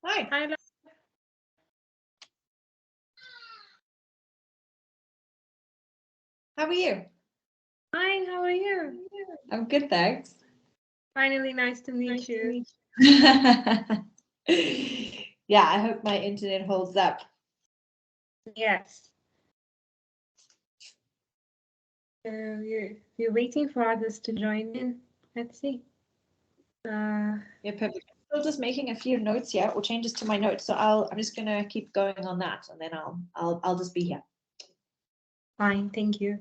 Hi. Hi, How are you? fine. How are you? I'm good, thanks. Finally, nice to meet you. Yeah, I hope my internet holds up. Yes. You're waiting for others to join in. Let's see. Yeah, perfect. I'm still just making a few notes here or changes to my notes. So I'm just gonna keep going on that, and then I'll just be here. Fine, thank you.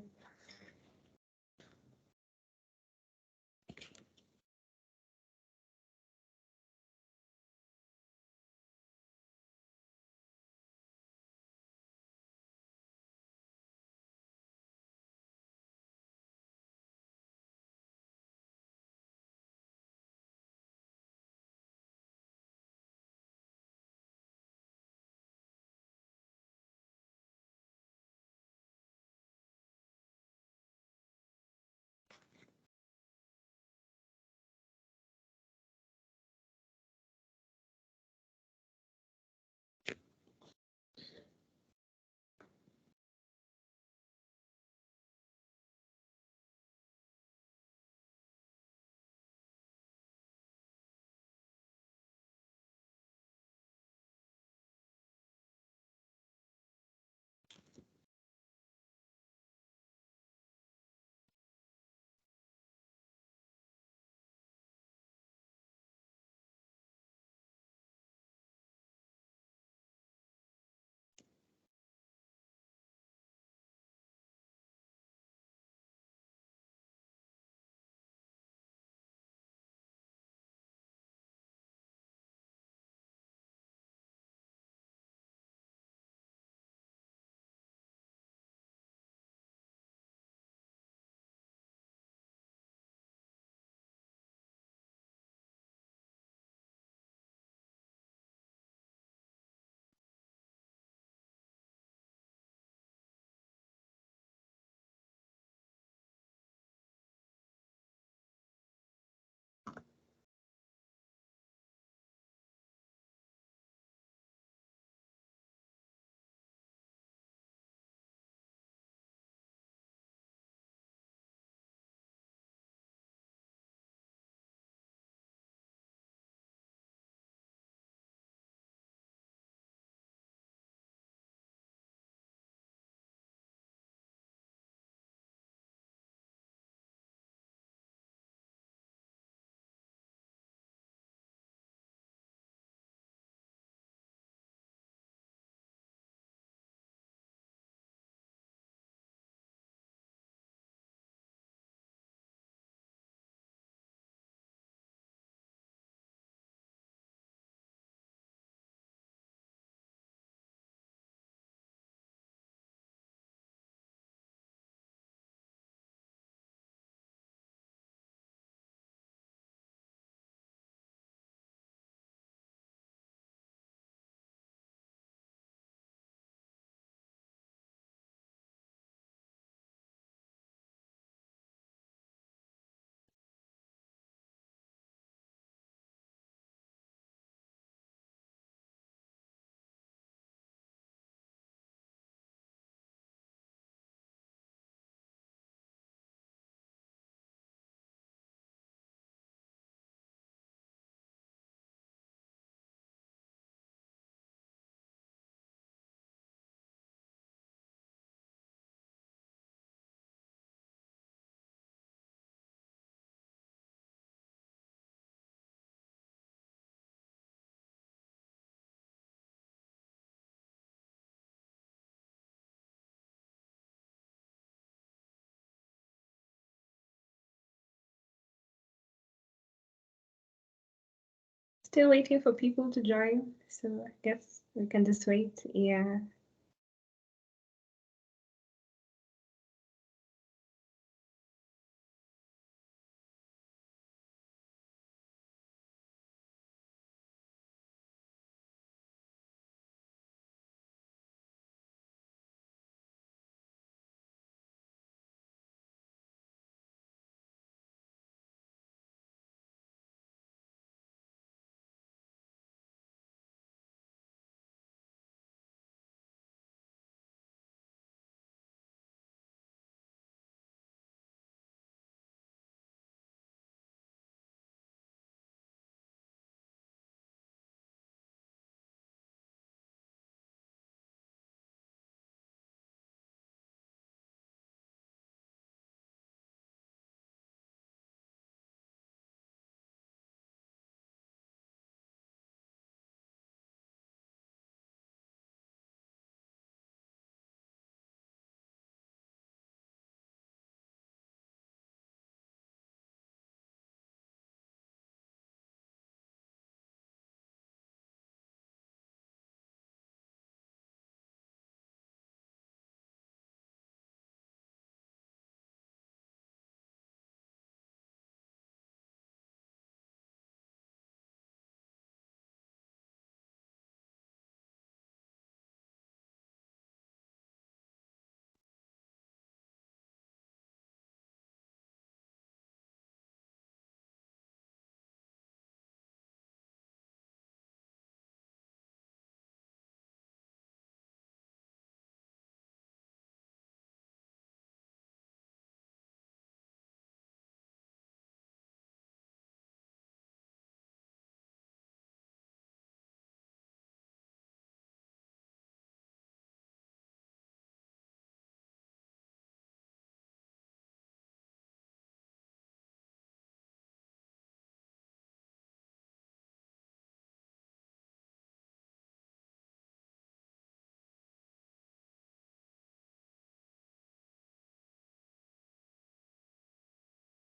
Still waiting for people to join, so I guess we can just wait. Yeah.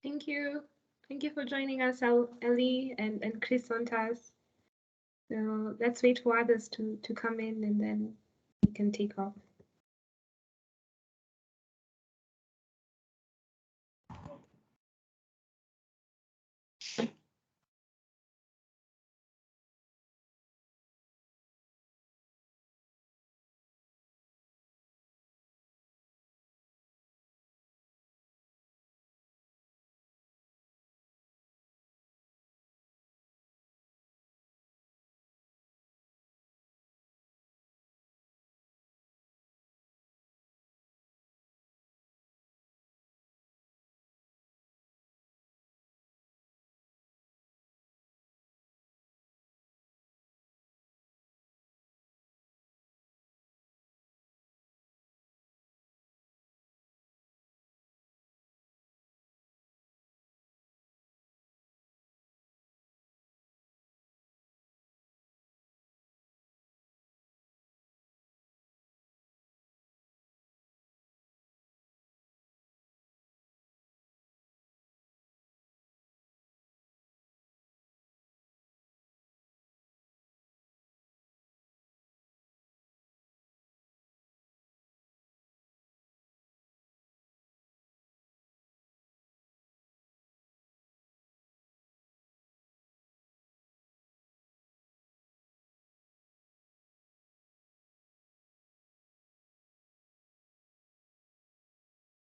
Thank you. Thank you for joining us, Ellie and Chris Sontas. So let's wait for others to come in and then we can take off.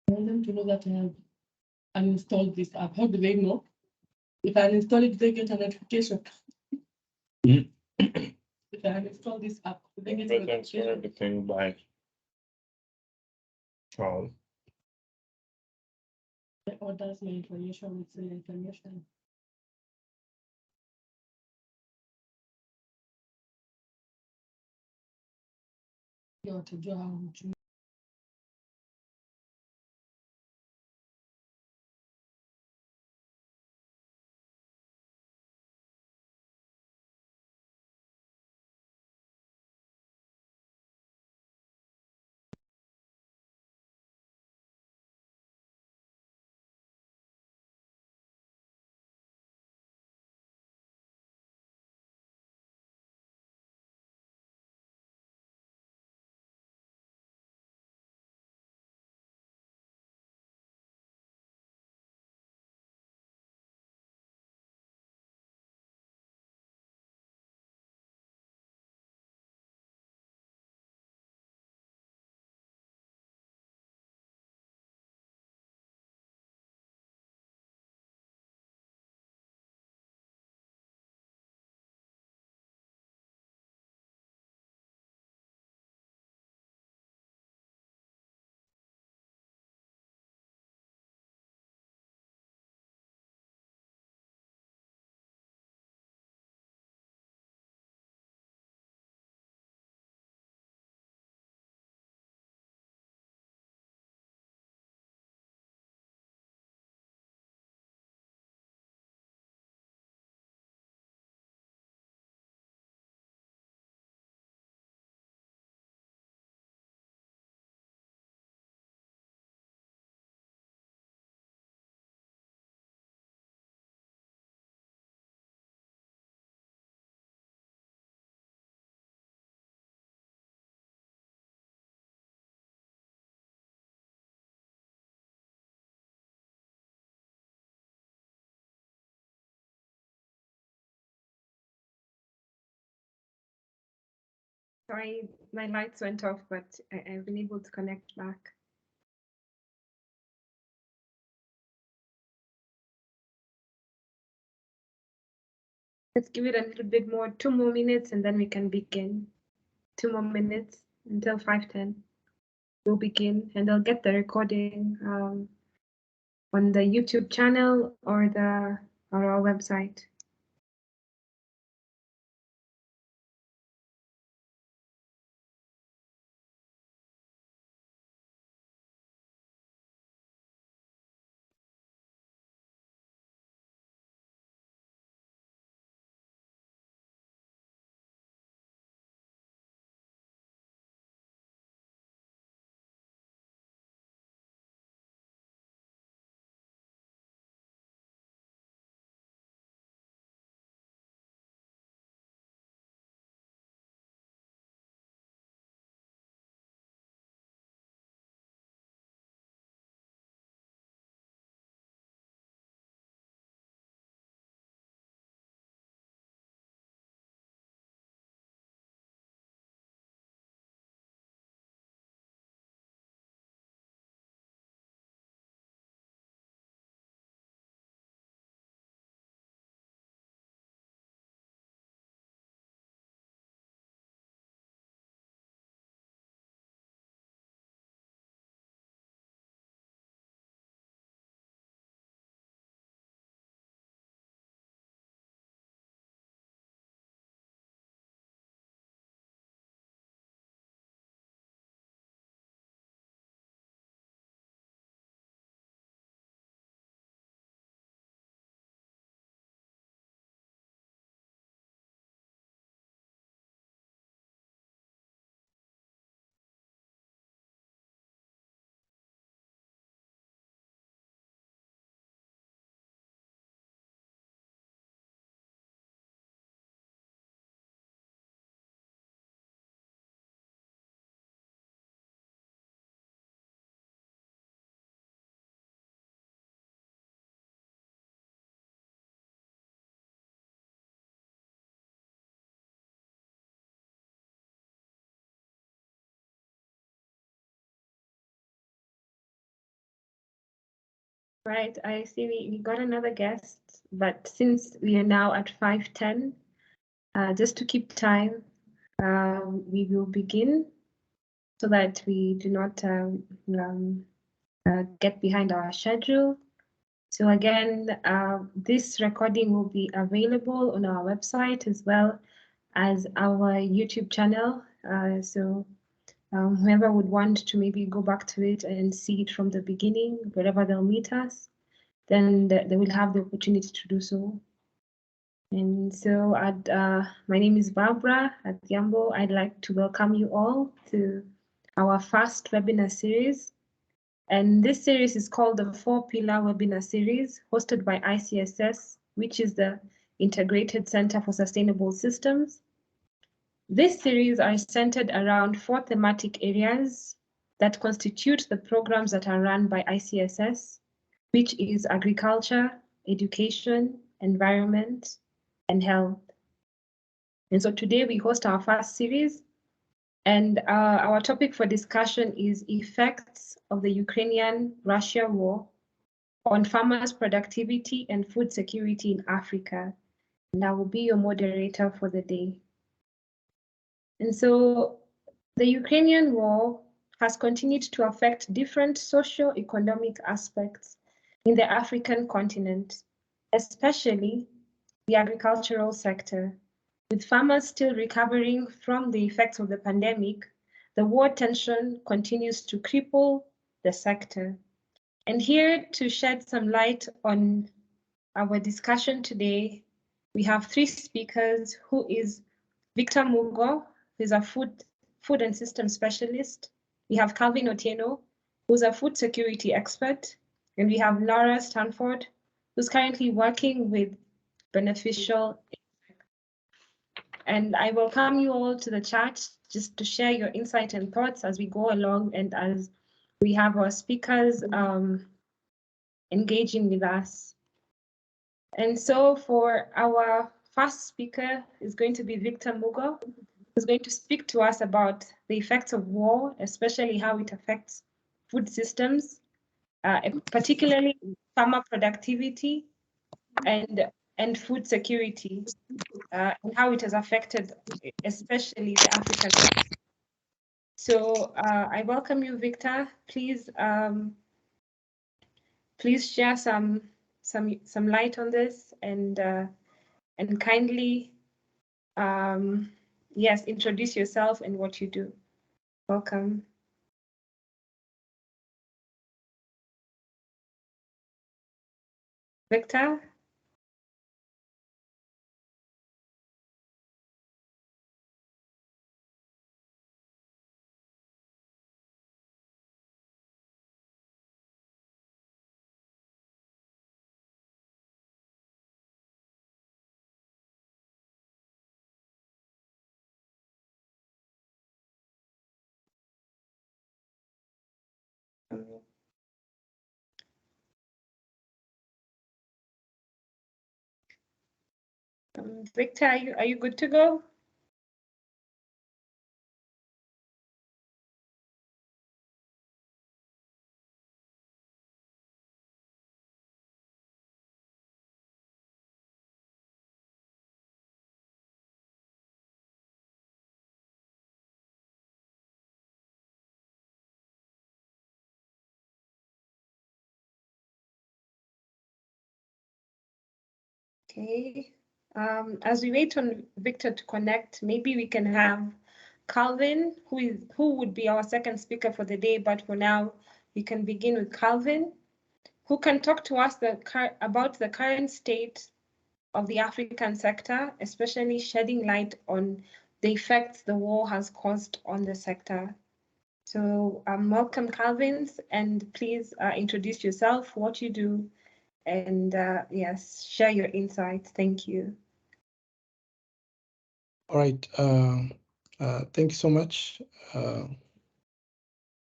I want them to know that I have uninstalled this app. How do they know? If I uninstall it, they get a notification. If I uninstall this app, they get a Thanks for notification. everything. Bye. Ciao. The orders, my information, it's the information. Yo, to draw how Sorry, my lights went off, but I've been able to connect back. Let's give it a little bit more, 2 more minutes, and then we can begin. 2 more minutes until 5:10. We'll begin, and I'll get the recording on the YouTube channel or our website. Right, I see we got another guest, but since we are now at 5:10, just to keep time, we will begin so that we do not get behind our schedule. So again, this recording will be available on our website as well as our YouTube channel. So whoever would want to maybe go back to it and see it from the beginning, wherever they'll meet us, then they will have the opportunity to do so. And so my name is Babra at Adhiambo. I'd like to welcome you all to our first webinar series. And this series is called the 4-Pillar Webinar Series, hosted by ICSS, which is the Integrated Center for Sustainable Systems. This series are centered around 4 thematic areas that constitute the programs that are run by ICSS, which is agriculture, education, environment, and health. And so today we host our first series, and our topic for discussion is effects of the Ukrainian-Russia war on farmers' productivity and food security in Africa. And I will be your moderator for the day. And so the Ukrainian war has continued to affect different socio-economic aspects in the African continent, especially the agricultural sector. With farmers still recovering from the effects of the pandemic, the war tension continues to cripple the sector. And here to shed some light on our discussion today, we have 3 speakers, who is Victor Mugo, who is a food and system specialist. We have Kalvince Otieno, who's a food security expert. And we have Laura Standford, who's currently working with beneficial. And I welcome you all to the chat just to share your insight and thoughts as we go along and as we have our speakers engaging with us. And so for our first speaker is going to be Victor Mugo, who's going to speak to us about the effects of war, especially how it affects food systems, particularly farmer productivity and food security, and how it has affected especially the African. So I welcome you, Victor. Please share some light on this and kindly yes, introduce yourself and what you do. Welcome. Victor? Victor, are you good to go? Okay. As we wait on Victor to connect, maybe we can have Kalvince, who would be our second speaker for the day, but for now, we can begin with Kalvince, who can talk to us about the current state of the African sector, especially shedding light on the effects the war has caused on the sector. So welcome, Kalvince, and please introduce yourself, what you do, and yes, share your insights. Thank you. All right. Thank you so much.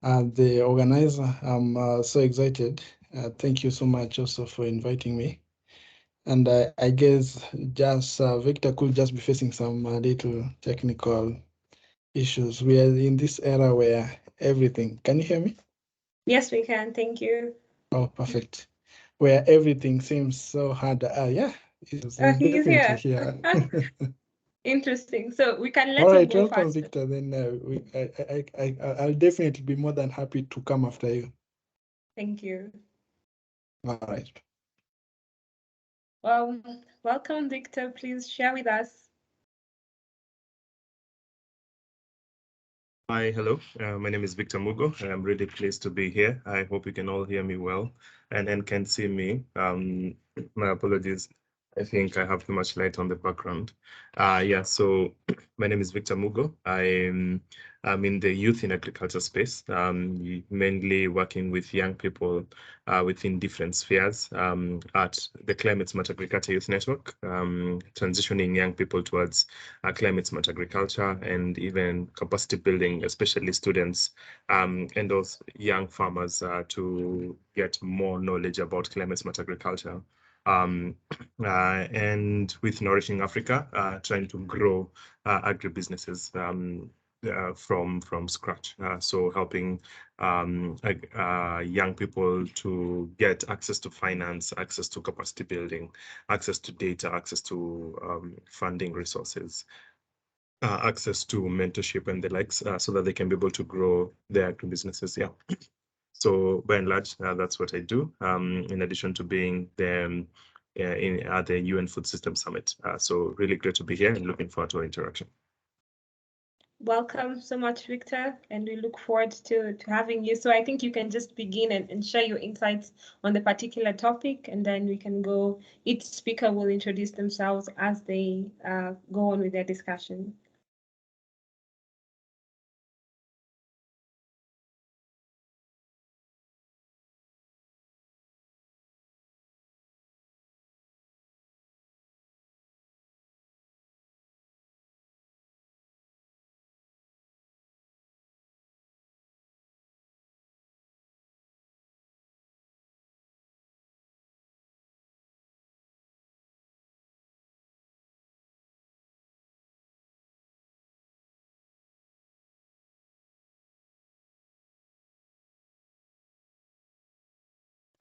The organizer, I'm so excited. Thank you so much also for inviting me. And I guess just Victor could just be facing some little technical issues. We are in this era where everything. Can you hear me? Yes, we can. Thank you. Oh, perfect. where everything seems so hard. Yeah, he's He's definitely here. here. Interesting. So we can let All him right, go welcome, first. Victor. Then I'll definitely be more than happy to come after you. Thank you. All right. Welcome, Victor. Please share with us. Hi, hello. My name is Victor Mugo. I'm really pleased to be here. I hope you can all hear me well and can see me. My apologies. I think I have too much light on the background. Yeah, so my name is Victor Mugo. I'm in the youth in agriculture space, mainly working with young people within different spheres at the Climate Smart Agriculture Youth Network, transitioning young people towards climate smart agriculture and even capacity building, especially students and those young farmers to get more knowledge about climate smart agriculture. And with Nourishing Africa, trying to grow agribusinesses from scratch. So helping young people to get access to finance, access to capacity building, access to data, access to funding resources, access to mentorship and the likes, so that they can be able to grow their businesses. Yeah. So by and large, that's what I do. In addition to being at the UN Food System Summit. So really great to be here and looking forward to our interaction. Welcome so much, Victor, and we look forward to having you. So I think you can just begin and share your insights on the particular topic, and then we can go. Each speaker will introduce themselves as they go on with their discussion.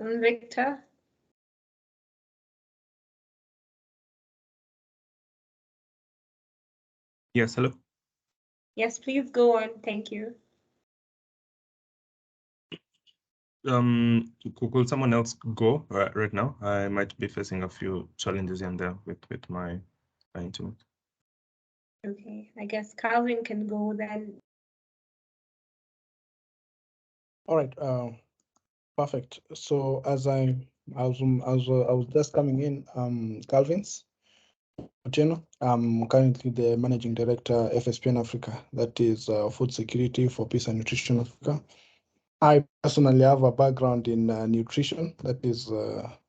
Victor? Yes, hello. Yes, please go on. Thank you. Could someone else go right now? I might be facing a few challenges in there with my internet. Okay, I guess Calvin can go then. All right. Perfect. So as I was just coming in, Kalvince, Otieno. I'm currently the managing director, FSPN Africa, that is Food Security for Peace and Nutrition Africa. I personally have a background in nutrition, that is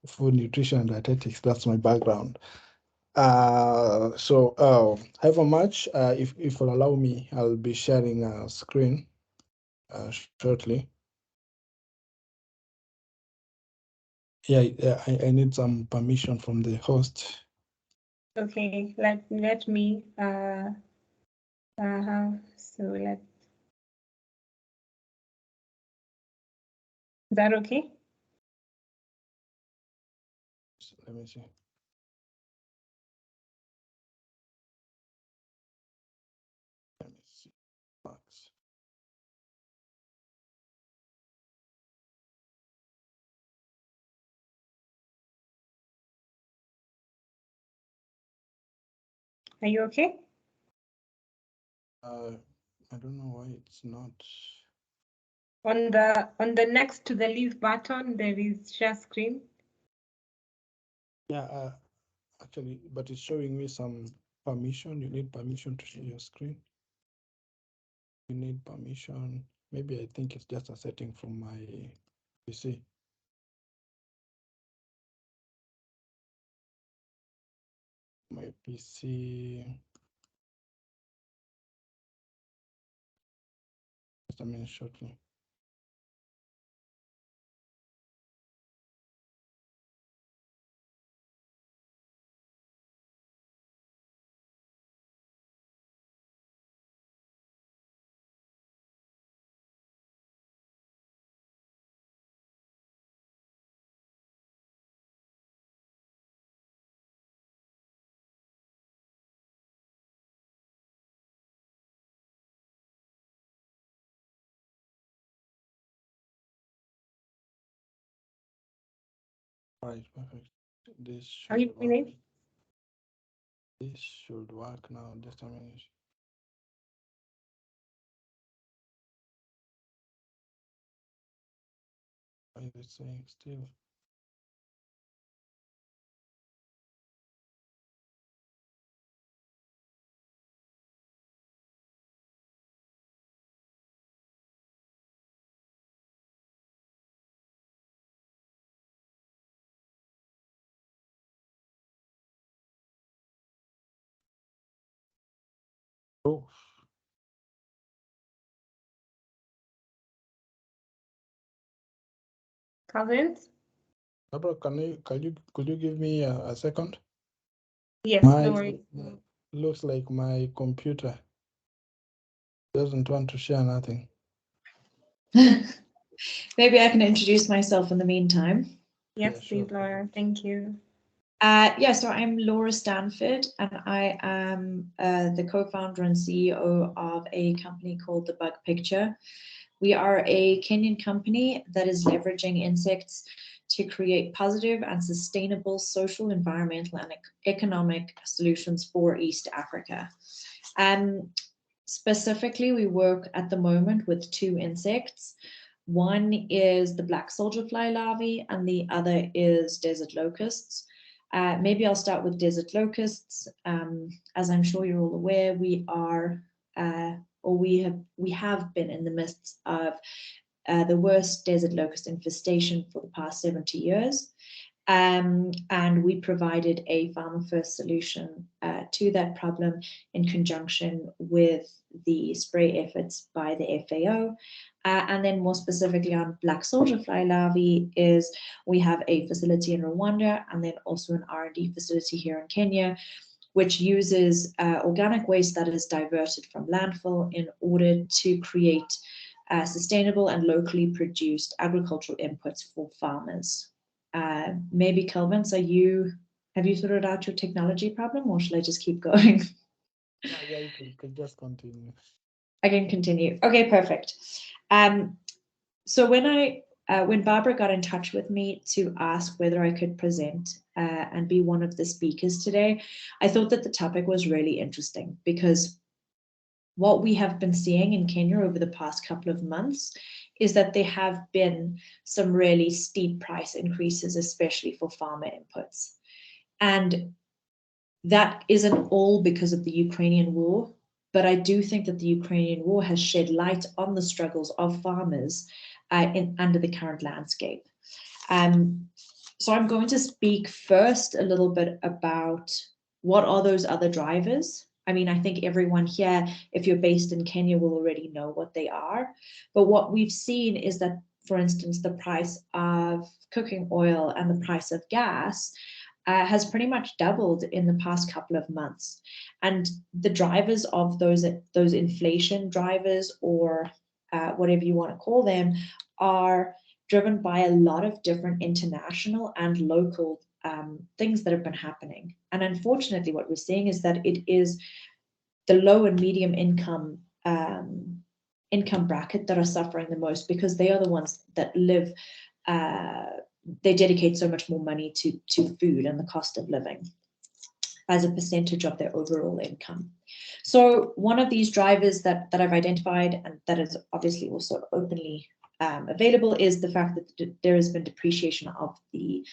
food nutrition and dietetics. That's my background. However much, if you'll allow me, I'll be sharing a screen shortly. Yeah, I need some permission from the host. Okay, let me is that okay? Let me see. Let me see. Max. Are you okay? I don't know why it's not. On the next to the leave button, there is share screen. Yeah, actually, but it's showing me some permission. You need permission to share your screen. You need permission. Maybe I think it's just a setting from my PC. My PC. Just a minute shortly. Right, perfect. This Are you should work. finished? This should work now. Just a minute. Why is it saying still? Oh, Kalvince? Babra, could you give me a second? Yes, My no worries. looks like my computer doesn't want to share nothing. Maybe I can introduce myself in the meantime. Yes, Yeah, sure. please, Laura. Thank you. Yeah, so I'm Laura Standford, and I am the co-founder and CEO of a company called The Bug Picture. We are a Kenyan company that is leveraging insects to create positive and sustainable social, environmental, and economic solutions for East Africa. Specifically, we work at the moment with two insects. One is the black soldier fly larvae, and the other is desert locusts. Maybe I'll start with desert locusts. As I'm sure you're all aware, we have been in the midst of the worst desert locust infestation for the past 70 years. And we provided a farmer first solution to that problem in conjunction with the spray efforts by the FAO. And then more specifically on black soldier fly larvae is we have a facility in Rwanda and then also an R&D facility here in Kenya, which uses organic waste that is diverted from landfill in order to create sustainable and locally produced agricultural inputs for farmers. Maybe Kalvince, have you sorted out your technology problem, or should I just keep going? Yeah, you could just continue. I can continue. Okay, perfect. So when Babra got in touch with me to ask whether I could present and be one of the speakers today, I thought that the topic was really interesting because what we have been seeing in Kenya over the past couple of months is that there have been some really steep price increases, especially for farmer inputs. And that isn't all because of the Ukrainian war, but I do think that the Ukrainian war has shed light on the struggles of farmers under the current landscape. So I'm going to speak first a little bit about what are those other drivers. I mean, I think everyone here, if you're based in Kenya, will already know what they are. But what we've seen is that, for instance, the price of cooking oil and the price of gas has pretty much doubled in the past couple of months. And the drivers of those inflation drivers, or whatever you want to call them, are driven by a lot of different international and local things that have been happening. And unfortunately, what we're seeing is that it is the low and medium income bracket that are suffering the most, because they are the ones that live, they dedicate so much more money to food and the cost of living as a percentage of their overall income. So one of these drivers that I've identified, and that is obviously also openly available, is the fact that there has been depreciation of the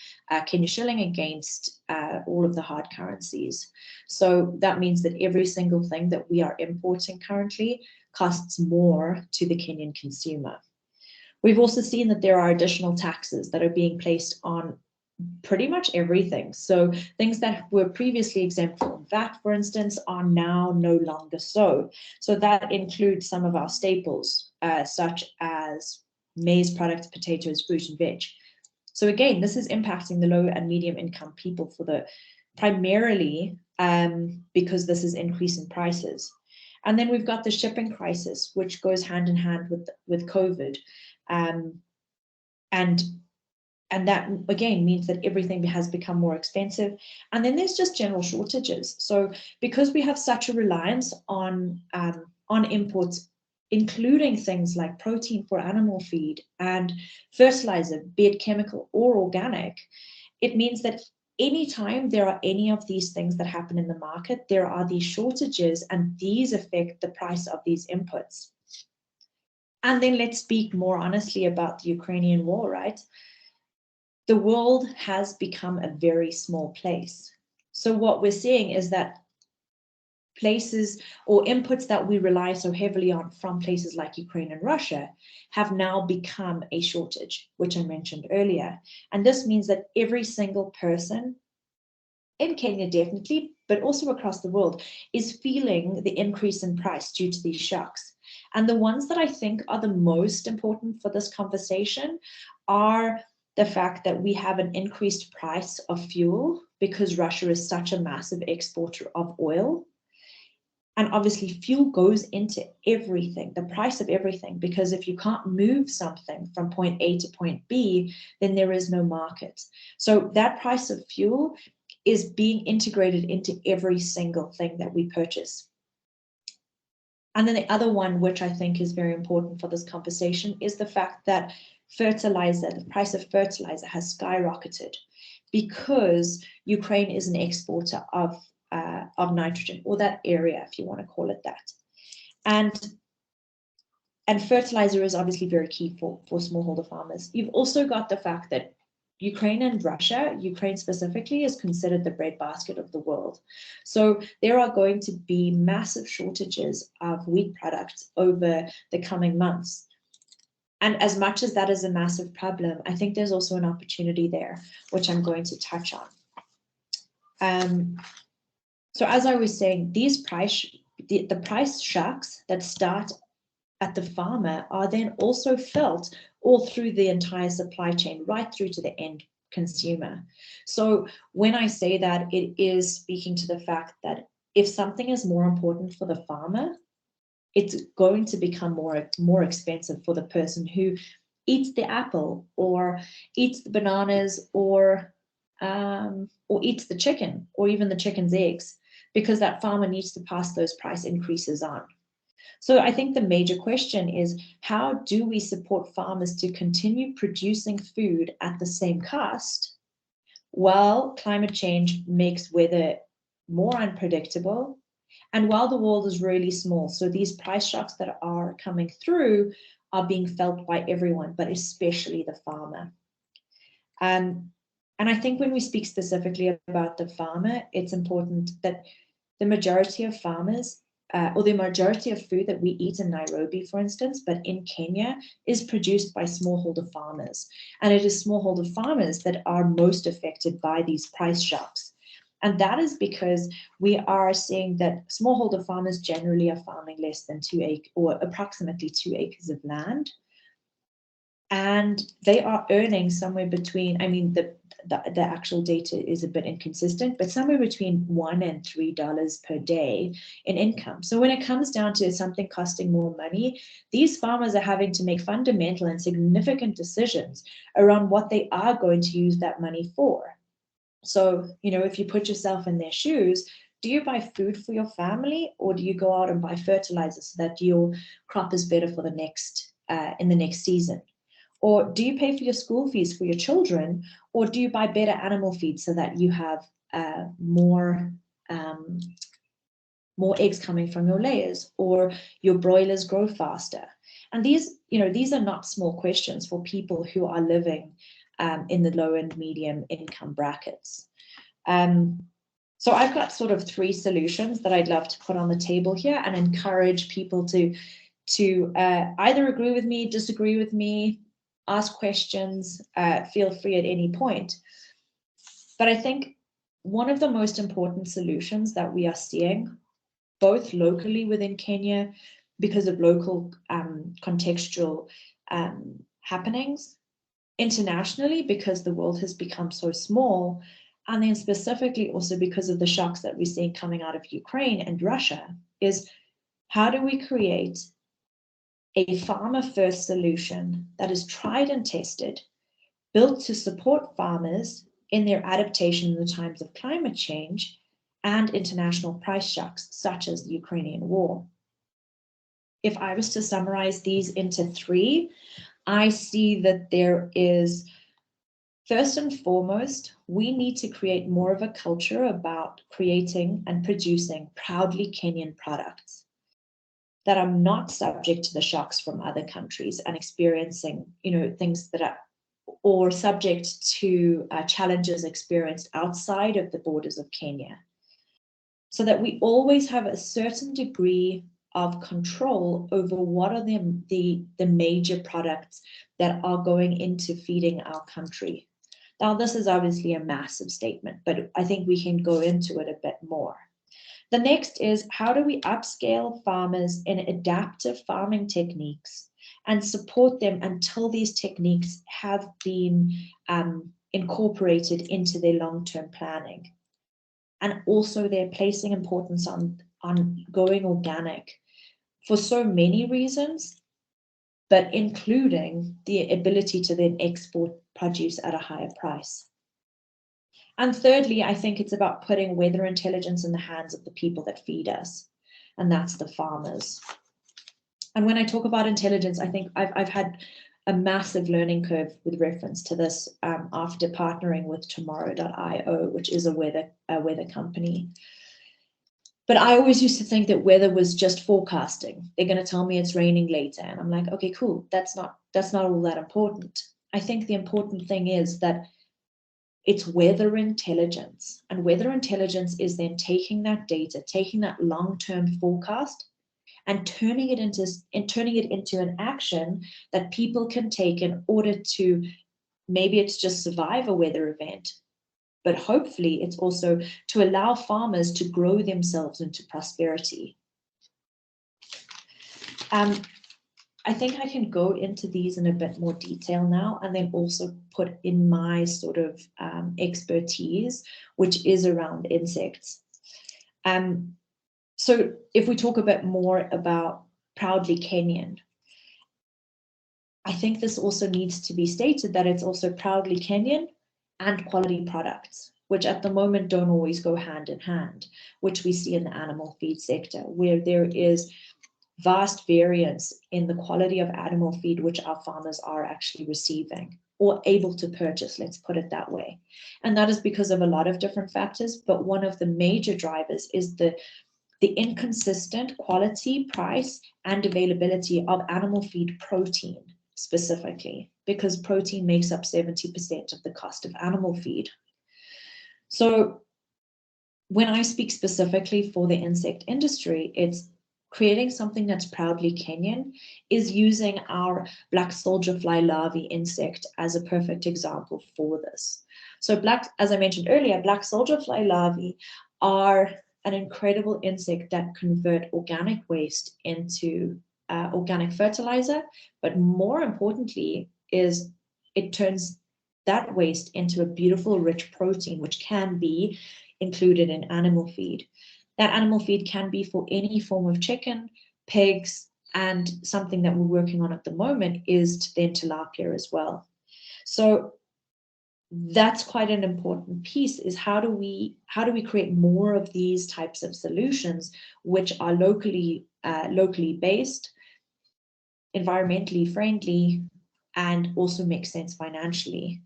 Kenya shilling against all of the hard currencies. So that means that every single thing that we are importing currently costs more to the Kenyan consumer. We've also seen that there are additional taxes that are being placed on pretty much everything. So things that were previously exempt from VAT, for instance, are now no longer so. So that includes some of our staples, such as maize products, potatoes, fruit, and veg. So again, this is impacting the low and medium income people primarily because this is increasing prices. And then we've got the shipping crisis, which goes hand in hand with COVID. And that again means that everything has become more expensive. And then there's just general shortages. So because we have such a reliance on imports, including things like protein for animal feed and fertilizer, be it chemical or organic, it means that anytime there are any of these things that happen in the market, there are these shortages, and these affect the price of these inputs. And then let's speak more honestly about the Ukrainian war, right? The world has become a very small place. So what we're seeing is that places or inputs that we rely so heavily on from places like Ukraine and Russia have now become a shortage, which I mentioned earlier. And this means that every single person in Kenya definitely, but also across the world, is feeling the increase in price due to these shocks. And the ones that I think are the most important for this conversation are the fact that we have an increased price of fuel because Russia is such a massive exporter of oil. And obviously fuel goes into everything, the price of everything, because if you can't move something from point A to point B, then there is no market. So that price of fuel is being integrated into every single thing that we purchase. And then the other one, which I think is very important for this conversation, is the fact that fertilizer, the price of fertilizer has skyrocketed because Ukraine is an exporter of nitrogen, or that area, if you want to call it that. And fertilizer is obviously very key for smallholder farmers. You've also got the fact that Ukraine and Russia, Ukraine specifically, is considered the breadbasket of the world. So there are going to be massive shortages of wheat products over the coming months. And as much as that is a massive problem, I think there's also an opportunity there, which I'm going to touch on. So as I was saying, these the price shocks that start at the farmer are then also felt all through the entire supply chain, right through to the end consumer. So when I say that, it is speaking to the fact that if something is more important for the farmer, it's going to become more expensive for the person who eats the apple or eats the bananas or eats the chicken or even the chicken's eggs, because that farmer needs to pass those price increases on. So I think the major question is, how do we support farmers to continue producing food at the same cost while climate change makes weather more unpredictable and while the world is really small? So these price shocks that are coming through are being felt by everyone, but especially the farmer. And I think when we speak specifically about the farmer, it's important that the majority of farmers, or the majority of food that we eat in Nairobi, for instance, but in Kenya, is produced by smallholder farmers. And it is smallholder farmers that are most affected by these price shocks. And that is because we are seeing that smallholder farmers generally are farming less than 2 acres, or approximately 2 acres of land. And they are earning somewhere between, I mean, the actual data is a bit inconsistent, but somewhere between $1 and $3 per day in income. So when it comes down to something costing more money, these farmers are having to make fundamental and significant decisions around what they are going to use that money for. So, you know, if you put yourself in their shoes, do you buy food for your family, or do you go out and buy fertilizer so that your crop is better for the next, in the next season? Or do you pay for your school fees for your children, or do you buy better animal feed so that you have more eggs coming from your layers, or your broilers grow faster? And these, you know, these are not small questions for people who are living in the low and medium income brackets. So I've got sort of 3 solutions that I'd love to put on the table here and encourage people to either agree with me, disagree with me, ask questions, feel free at any point. But I think one of the most important solutions that we are seeing, both locally within Kenya, because of local contextual happenings, internationally because the world has become so small, and then specifically also because of the shocks that we're seeing coming out of Ukraine and Russia, is how do we create a farmer-first solution that is tried and tested, built to support farmers in their adaptation in the times of climate change and international price shocks, such as the Ukrainian war. If I was to summarize these into 3, I see that there is First and foremost, we need to create more of a culture about creating and producing proudly Kenyan products that are not subject to the shocks from other countries and experiencing, things that are, or subject to challenges experienced outside of the borders of Kenya. So that we always have a certain degree of control over what are the major products that are going into feeding our country. Now, this is obviously a massive statement, but I think we can go into it a bit more. The next is, how do we upscale farmers in adaptive farming techniques and support them until these techniques have been incorporated into their long-term planning? And also they're placing importance on going organic for so many reasons, but including the ability to then export produce at a higher price. And thirdly, I think it's about putting weather intelligence in the hands of the people that feed us, and that's the farmers. And when I talk about intelligence, I think I've had a massive learning curve with reference to this after partnering with tomorrow.io, which is a weather company. But I always used to think that weather was just forecasting. They're going to tell me it's raining later, and I'm like, okay, cool. That's not all that important. I think the important thing is that it's weather intelligence, and weather intelligence is then taking that data, taking that long-term forecast, and turning it into an action that people can take in order to, maybe it's just survive a weather event, but hopefully it's also to allow farmers to grow themselves into prosperity. I think I can go into these in a bit more detail now, and then also put in my sort of expertise, which is around insects. So if we talk a bit more about proudly Kenyan, I think this also needs to be stated that it's also proudly Kenyan and quality products, which at the moment don't always go hand in hand, which we see in the animal feed sector, where there is vast variance in the quality of animal feed which our farmers are actually receiving or able to purchase, let's put it that way. And that is because of a lot of different factors, but one of the major drivers is the inconsistent quality, price, and availability of animal feed protein specifically, because protein makes up 70% of the cost of animal feed. So when I speak specifically for the insect industry, it's creating something that's proudly Kenyan is using our black soldier fly larvae insect as a perfect example for this. So as I mentioned earlier, black soldier fly larvae are an incredible insect that convert organic waste into organic fertilizer, but more importantly is it turns that waste into a beautiful rich protein which can be included in animal feed. That animal feed can be for any form of chicken, pigs, and something that we're working on at the moment is then tilapia as well. So that's quite an important piece, is how do we create more of these types of solutions which are locally based, environmentally friendly, and also make sense financially.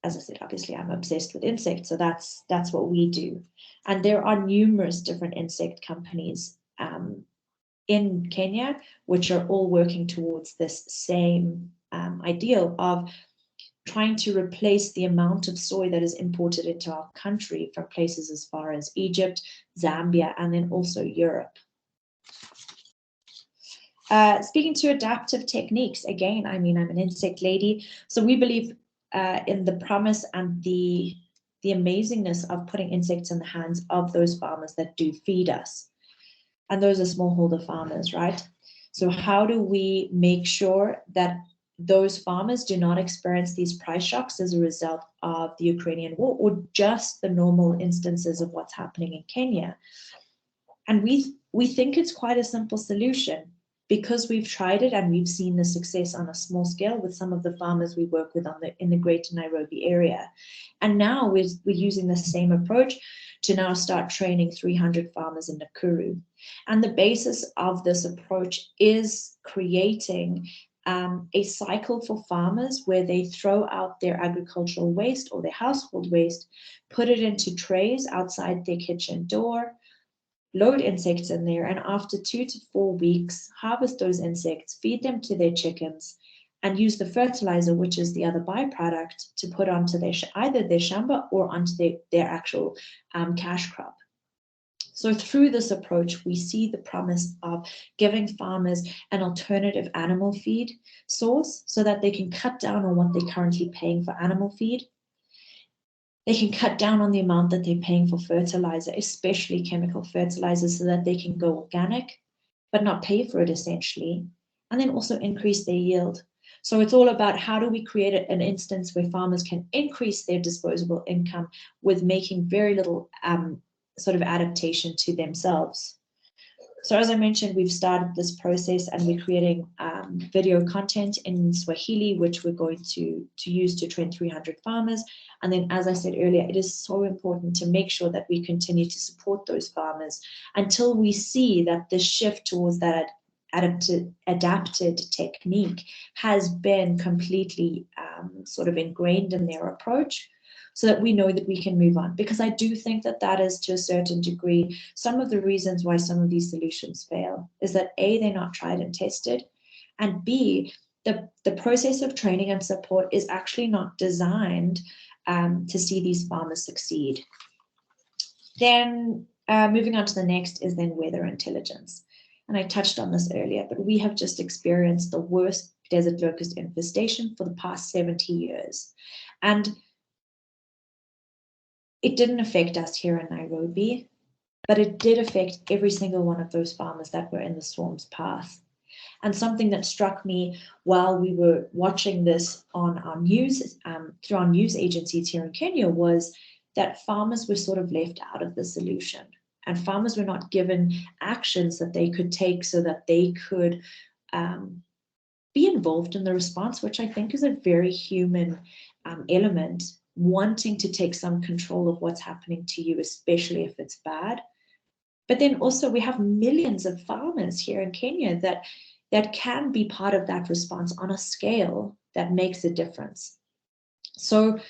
As I said, obviously I'm obsessed with insects, so that's what we do. And there are numerous different insect companies in Kenya, which are all working towards this same ideal of trying to replace the amount of soy that is imported into our country from places as far as Egypt, Zambia, and then also Europe. Speaking to adaptive techniques, again, I mean, I'm an insect lady, so we believe in the promise and the amazingness of putting insects in the hands of those farmers that do feed us. And those are smallholder farmers, right? So how do we make sure that those farmers do not experience these price shocks as a result of the Ukrainian war or just the normal instances of what's happening in Kenya? And we think it's quite a simple solution, because we've tried it and we've seen the success on a small scale with some of the farmers we work with in the Greater Nairobi area. And now we're using the same approach to now start training 300 farmers in Nakuru. And the basis of this approach is creating a cycle for farmers where they throw out their agricultural waste or their household waste, put it into trays outside their kitchen door, load insects in there, and after 2 to 4 weeks, harvest those insects, feed them to their chickens, and use the fertilizer, which is the other byproduct, to put onto their either their shamba or onto their actual cash crop. So through this approach, we see the promise of giving farmers an alternative animal feed source so that they can cut down on what they're currently paying for animal feed. They can cut down on the amount that they're paying for fertilizer, especially chemical fertilizer, so that they can go organic, but not pay for it essentially, and then also increase their yield. So it's all about how do we create an instance where farmers can increase their disposable income with making very little sort of adaptation to themselves. So as I mentioned, we've started this process and we're creating video content in Swahili, which we're going to use to train 300 farmers. And then, as I said earlier, it is so important to make sure that we continue to support those farmers until we see that the shift towards that adapted technique has been completely sort of ingrained in their approach, so that we know that we can move on. Because I do think that that is, to a certain degree, some of the reasons why some of these solutions fail, is that A, they're not tried and tested, and B, the process of training and support is actually not designed to see these farmers succeed. Then moving on to the next is then weather intelligence. And I touched on this earlier, but we have just experienced the worst desert locust infestation for the past 70 years. And it didn't affect us here in Nairobi, but it did affect every single one of those farmers that were in the swarm's path. And something that struck me while we were watching this on our news, through our news agencies here in Kenya, was that farmers were sort of left out of the solution. And farmers were not given actions that they could take so that they could be involved in the response, which I think is a very human element, wanting to take some control of what's happening to you, especially if it's bad. But then also we have millions of farmers here in Kenya that can be part of that response on a scale that makes a difference. So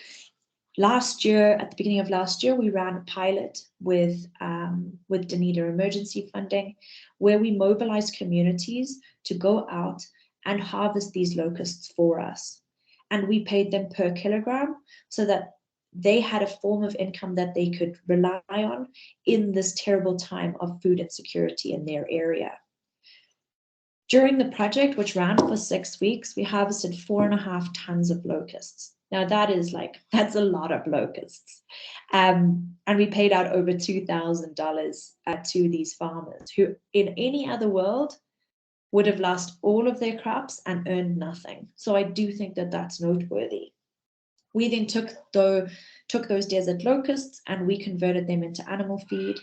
last year, at the beginning of last year, we ran a pilot with Dunedin emergency funding, where we mobilized communities to go out and harvest these locusts for us. And we paid them per kilogram so that they had a form of income that they could rely on in this terrible time of food insecurity in their area. During the project, which ran for 6 weeks, we harvested 4.5 tons of locusts. Now that's a lot of locusts. And we paid out over $2,000 to these farmers who in any other world would have lost all of their crops and earned nothing. So I do think that that's noteworthy. We then took those desert locusts and we converted them into animal feed,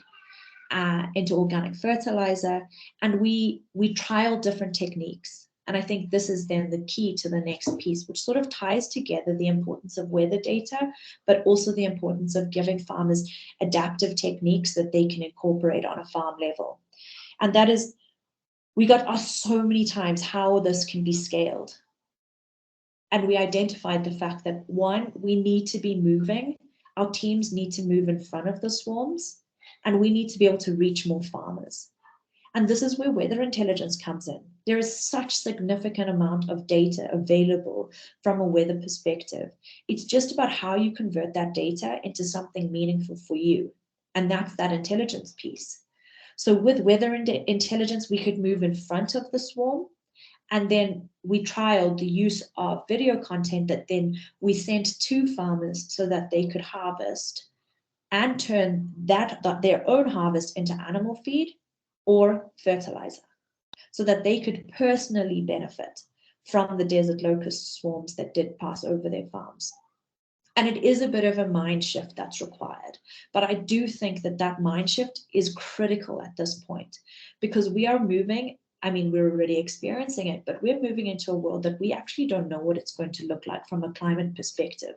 into organic fertilizer, and we trialed different techniques. And I think this is then the key to the next piece, which sort of ties together the importance of weather data, but also the importance of giving farmers adaptive techniques that they can incorporate on a farm level. And that is, we got asked so many times how this can be scaled. And we identified the fact that, one, we need to be moving. Our teams need to move in front of the swarms, and we need to be able to reach more farmers. And this is where weather intelligence comes in. There is such significant amount of data available from a weather perspective. It's just about how you convert that data into something meaningful for you. And that's that intelligence piece. So with weather intelligence, we could move in front of the swarm. And then we trialed the use of video content that then we sent to farmers so that they could harvest and turn their own harvest into animal feed or fertilizer, so that they could personally benefit from the desert locust swarms that did pass over their farms. And it is a bit of a mind shift that's required. But I do think that mind shift is critical at this point, because we are moving, we're already experiencing it, but we're moving into a world that we actually don't know what it's going to look like from a climate perspective.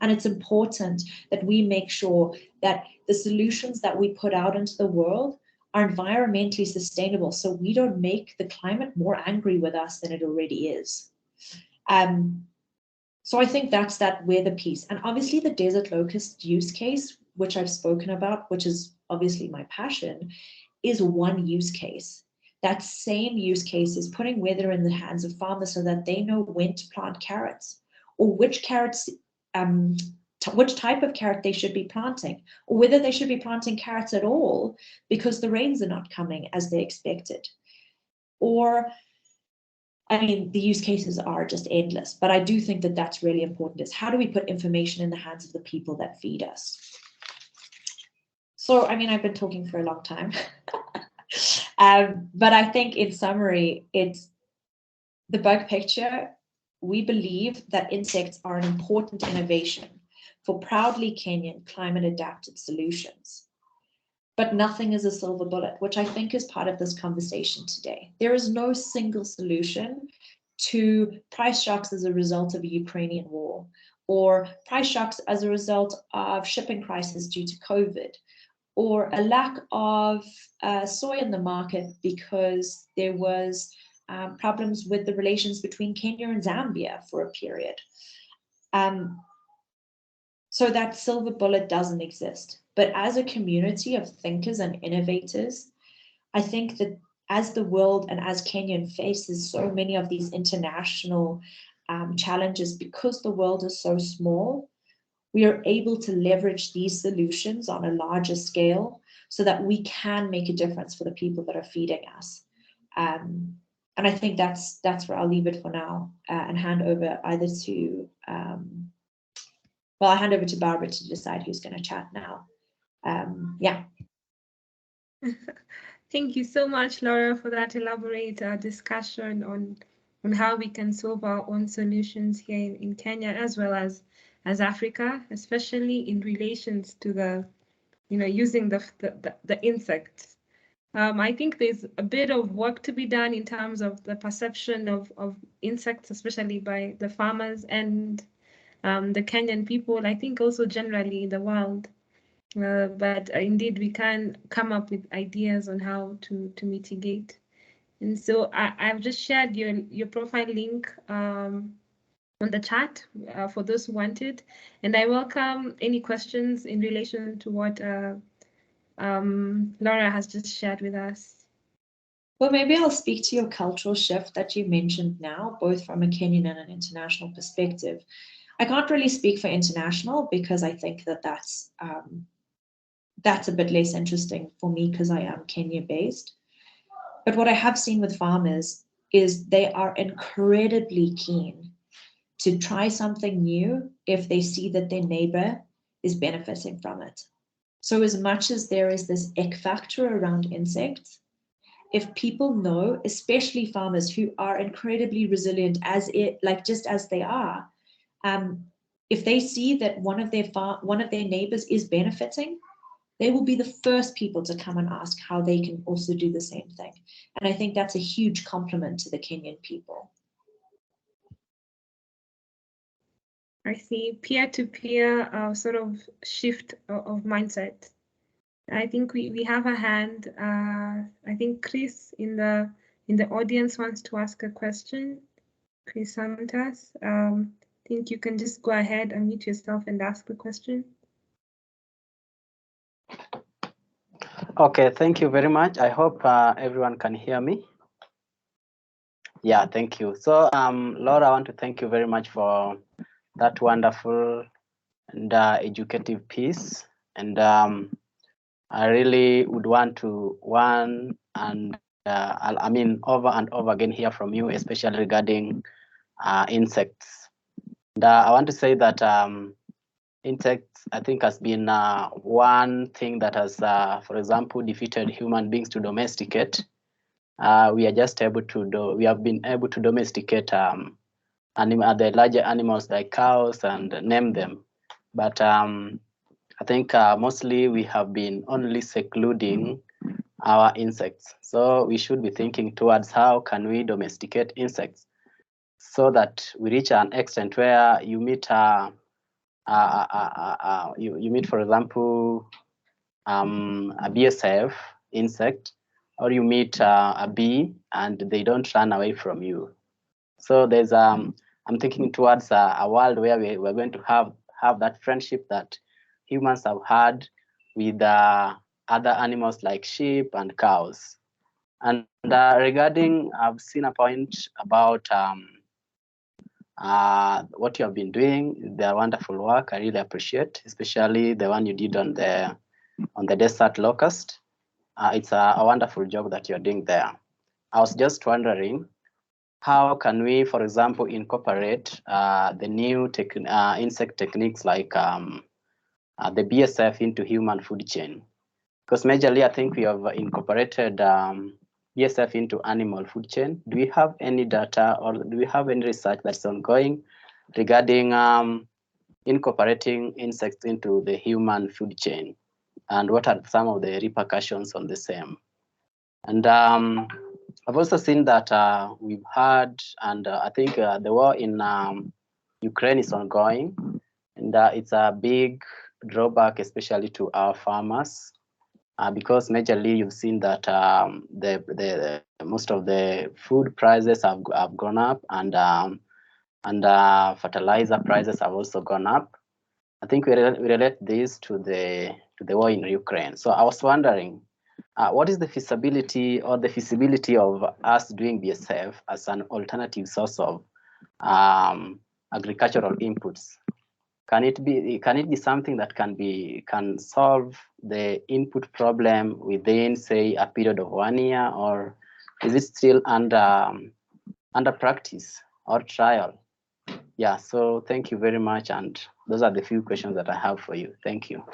And it's important that we make sure that the solutions that we put out into the world are environmentally sustainable, so we don't make the climate more angry with us than it already is. So I think that's that weather piece. And obviously the desert locust use case, which I've spoken about, which is obviously my passion, is one use case. That same use case is putting weather in the hands of farmers so that they know when to plant carrots, or which carrots, which type of carrot they should be planting, or whether they should be planting carrots at all because the rains are not coming as they expected. Or, I mean, the use cases are just endless, but I do think that that's really important, is how do we put information in the hands of the people that feed us? So, I mean, I've been talking for a long time, but I think in summary, it's the bug picture. We believe that insects are an important innovation for proudly Kenyan climate adapted solutions. But nothing is a silver bullet, which I think is part of this conversation today. There is no single solution to price shocks as a result of a Ukrainian war, or price shocks as a result of shipping crisis due to COVID, or a lack of soy in the market because there was problems with the relations between Kenya and Zambia for a period. So that silver bullet doesn't exist. But as a community of thinkers and innovators, I think that as the world and as Kenya faces so many of these international challenges, because the world is so small, we are able to leverage these solutions on a larger scale so that we can make a difference for the people that are feeding us. And I think that's where I'll leave it for now and hand over either to, well, I'll hand over to Babra to decide who's going to chat now. Yeah. Thank you so much, Laura, for that elaborate discussion on how we can solve our own solutions here in Kenya as well as Africa, especially in relations to the, using the insects. I think there's a bit of work to be done in terms of the perception of insects, especially by the farmers and the Kenyan people, I think also generally in the world. But indeed, we can come up with ideas on how to mitigate. And so I've just shared your profile link on the chat for those who want it. And I welcome any questions in relation to what Laura has just shared with us. Well, maybe I'll speak to your cultural shift that you mentioned now, both from a Kenyan and an international perspective. I can't really speak for international because I think that that's a bit less interesting for me because I am Kenya-based. But what I have seen with farmers is they are incredibly keen to try something new if they see that their neighbor is benefiting from it. So as much as there is this ick factor around insects, if people know, especially farmers who are incredibly resilient just as they are, if they see that one of their neighbors is benefiting, they will be the first people to come and ask how they can also do the same thing. And I think that's a huge compliment to the Kenyan people. I see peer-to-peer sort of shift of mindset. I think we have a hand. I think Chris in the audience wants to ask a question. Chris Santos, I think you can just go ahead, unmute yourself and ask the question. Okay, thank you very much. I hope everyone can hear me. Yeah, thank you. So, Laura, I want to thank you very much for that wonderful and educative piece. And I really would want to over and over again hear from you, especially regarding insects. And I want to say that insects, I think, has been one thing that has, for example, defeated human beings to domesticate. We are just able to we have been able to domesticate the larger animals like cows and name them. But I think mostly we have been only secluding our insects. So we should be thinking towards how can we domesticate insects so that we reach an extent where you meet you meet, for example, a BSF, insect, or you meet a bee and they don't run away from you. So there's I'm thinking towards a world where we're going to have that friendship that humans have had with other animals like sheep and cows. And regarding, I've seen a point about what you have been doing, the wonderful work. I really appreciate, especially the one you did on the desert locust. It's a wonderful job that you're doing there. I was just wondering, how can we, for example, incorporate the new insect techniques like the BSF into human food chain? Because majorly, I think we have incorporated BSF into animal food chain. Do we have any data or do we have any research that's ongoing regarding incorporating insects into the human food chain? And what are some of the repercussions on the same? And I've also seen that we've had, and I think the war in Ukraine is ongoing, and it's a big drawback, especially to our farmers, because majorly you've seen that the most of the food prices have gone up, and fertilizer prices have also gone up. I think we relate this to the war in Ukraine. So I was wondering, what is the feasibility of us doing BSF as an alternative source of agricultural inputs? Can it be something that can solve the input problem within, say, a period of 1 year, or is it still under practice or trial? Yeah, so thank you very much, and those are the few questions that I have for you. Thank you.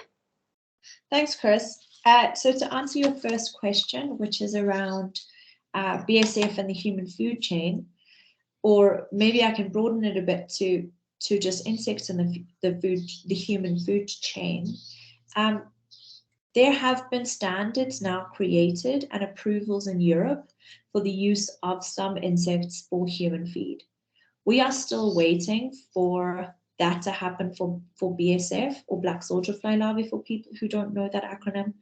Thanks, Chris. So to answer your first question, which is around BSF and the human food chain, or maybe I can broaden it a bit to just insects and the human food chain. There have been standards now created and approvals in Europe for the use of some insects for human feed. We are still waiting for that to happen for BSF, or black soldier fly larvae, for people who don't know that acronym.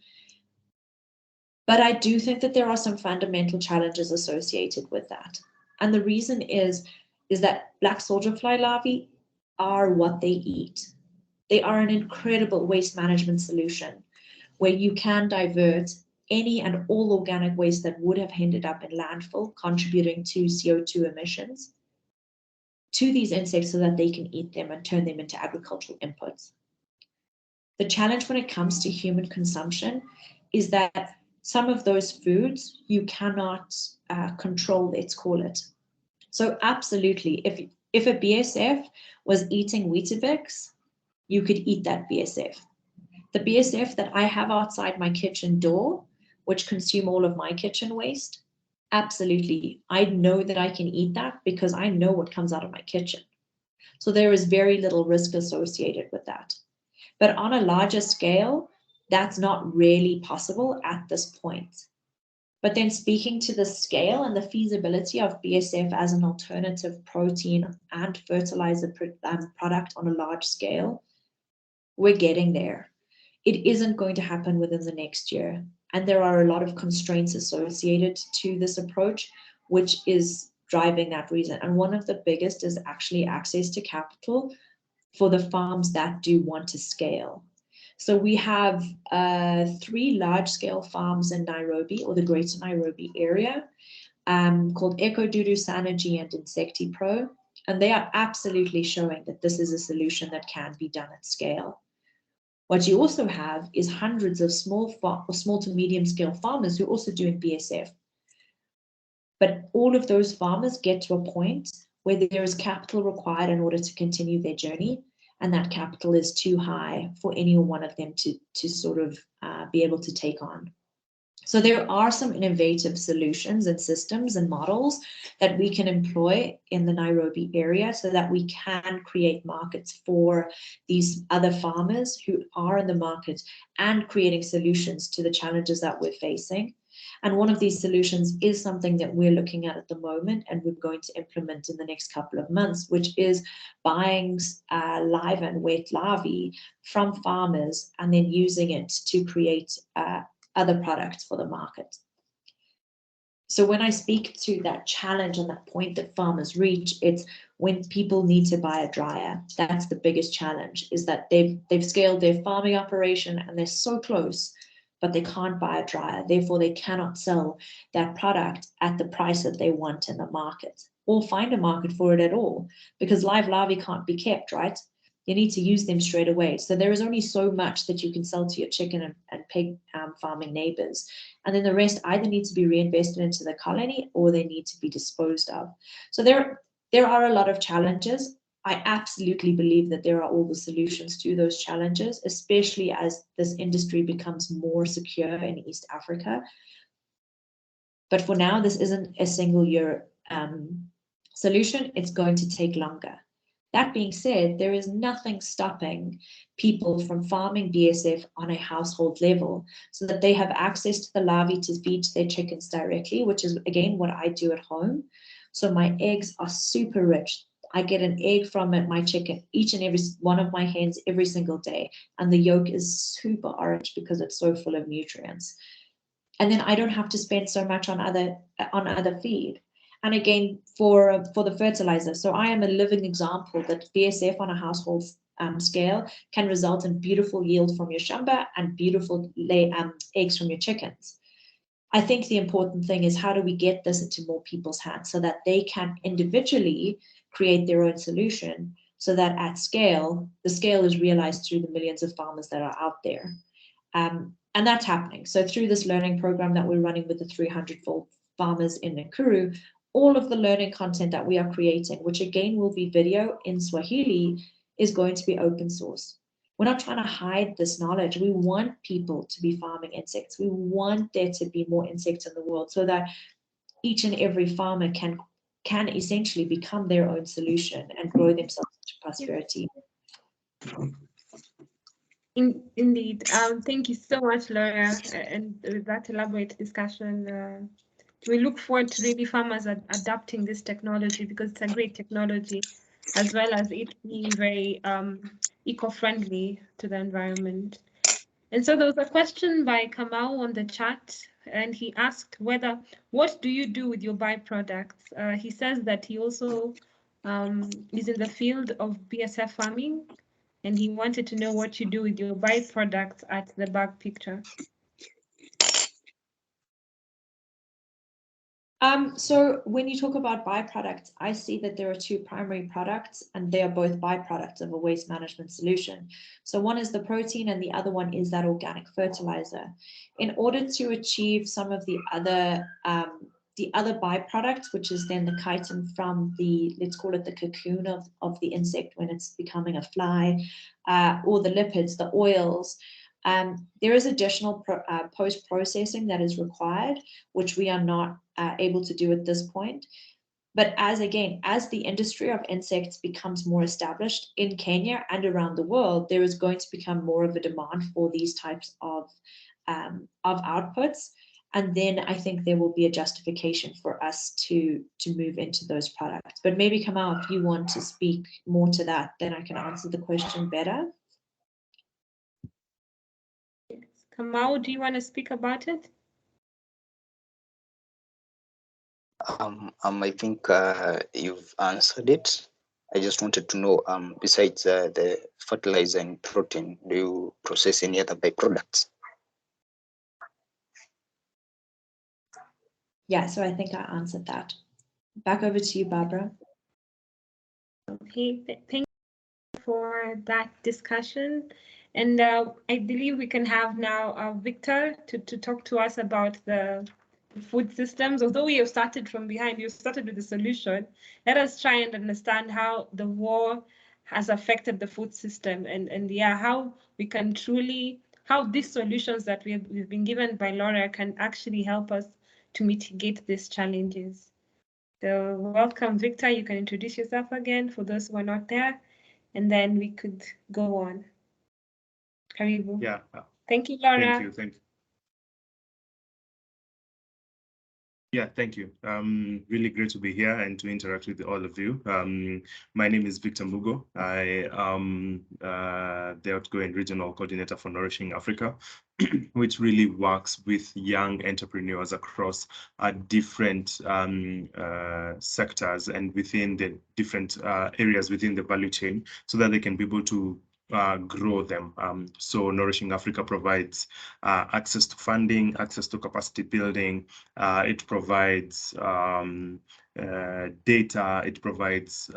But I do think that there are some fundamental challenges associated with that. And the reason is that black soldier fly larvae are what they eat. They are an incredible waste management solution where you can divert any and all organic waste that would have ended up in landfill, contributing to CO2 emissions, to these insects so that they can eat them and turn them into agricultural inputs. The challenge when it comes to human consumption is that some of those foods you cannot control, let's call it. So absolutely, if a BSF was eating Weetabix, you could eat that BSF. The BSF that I have outside my kitchen door, which consume all of my kitchen waste, absolutely, I know that I can eat that because I know what comes out of my kitchen. So there is very little risk associated with that. But on a larger scale, that's not really possible at this point. But then speaking to the scale and the feasibility of BSF as an alternative protein and fertilizer product on a large scale, we're getting there. It isn't going to happen within the next year. And there are a lot of constraints associated to this approach, which is driving that reason. And one of the biggest is actually access to capital for the farms that do want to scale. So we have 3 large-scale farms in Nairobi, or the Greater Nairobi area, called EcoDudu, Sanergy, and InsectiPro. And they are absolutely showing that this is a solution that can be done at scale. What you also have is hundreds of small to medium-scale farmers who are also doing BSF. But all of those farmers get to a point where there is capital required in order to continue their journey, and that capital is too high for any one of them to sort of be able to take on. So there are some innovative solutions and systems and models that we can employ in the Nairobi area so that we can create markets for these other farmers who are in the market and creating solutions to the challenges that we're facing. And one of these solutions is something that we're looking at the moment and we're going to implement in the next couple of months, which is buying live and wet larvae from farmers and then using it to create other products for the market. So when I speak to that challenge and that point that farmers reach, it's when people need to buy a dryer. That's the biggest challenge, is that they've scaled their farming operation and they're so close, but they can't buy a dryer. Therefore, they cannot sell that product at the price that they want in the market, or find a market for it at all, because live larvae can't be kept, right? You need to use them straight away. So there is only so much that you can sell to your chicken and pig farming neighbors. And then the rest either need to be reinvested into the colony or they need to be disposed of. So there are a lot of challenges. I absolutely believe that there are all the solutions to those challenges, especially as this industry becomes more secure in East Africa. But for now, this isn't a single year solution. It's going to take longer. That being said, there is nothing stopping people from farming BSF on a household level so that they have access to the larvae to feed their chickens directly, which is, again, what I do at home. So my eggs are super rich. I get an egg from my chicken, each and every one of my hens every single day. And the yolk is super orange because it's so full of nutrients. And then I don't have to spend so much on other feed. And again, for the fertilizer, so I am a living example that BSF on a household scale can result in beautiful yield from your shamba and beautiful eggs from your chickens. I think the important thing is, how do we get this into more people's hands so that they can individually create their own solution, so that at scale, the scale is realized through the millions of farmers that are out there. And that's happening. So through this learning program that we're running with the 300 farmers in Nakuru, all of the learning content that we are creating, which again will be video in Swahili, is going to be open source. We're not trying to hide this knowledge. We want people to be farming insects. We want there to be more insects in the world so that each and every farmer can essentially become their own solution and grow themselves into prosperity. Indeed. Thank you so much, Laura. And with that elaborate discussion, we look forward to really farmers adapting this technology, because it's a great technology, as well as it being very eco-friendly to the environment. And so there was a question by Kamau on the chat, and he asked what do you do with your byproducts? He says that he also is in the field of BSF farming, and he wanted to know what you do with your byproducts at the back picture. So when you talk about byproducts, I see that there are two primary products, and they are both byproducts of a waste management solution. So one is the protein and the other one is that organic fertilizer. In order to achieve some of the other byproducts, which is then the chitin from the, let's call it the cocoon of the insect when it's becoming a fly, or the lipids, the oils, there is additional post-processing that is required, which we are not able to do at this point. But as the industry of insects becomes more established in Kenya and around the world, there is going to become more of a demand for these types of outputs. And then I think there will be a justification for us to move into those products. But maybe, Kamau, if you want to speak more to that, then I can answer the question better. Kamau, do you want to speak about it? I think you've answered it. I just wanted to know, besides the fertilizer and protein, do you process any other byproducts? Yeah, so I think I answered that. Back over to you, Babra. Okay, thank you for that discussion. And I believe we can have now Victor to talk to us about the food systems. Although we have started from behind, you started with the solution. Let us try and understand how the war has affected the food system, and yeah, how we can truly, how these solutions that we've been given by Laura can actually help us to mitigate these challenges. So welcome, Victor. You can introduce yourself again for those who are not there, and then we could go on. Karibu. Yeah. Thank you, Laura. Thank you. Yeah, thank you. Really great to be here and to interact with all of you. My name is Victor Mugo. I am the outgoing regional coordinator for Nourishing Africa, which really works with young entrepreneurs across different sectors and within the different areas within the value chain, so that they can be able to grow them. So Nourishing Africa provides access to funding, access to capacity building. It provides data, it provides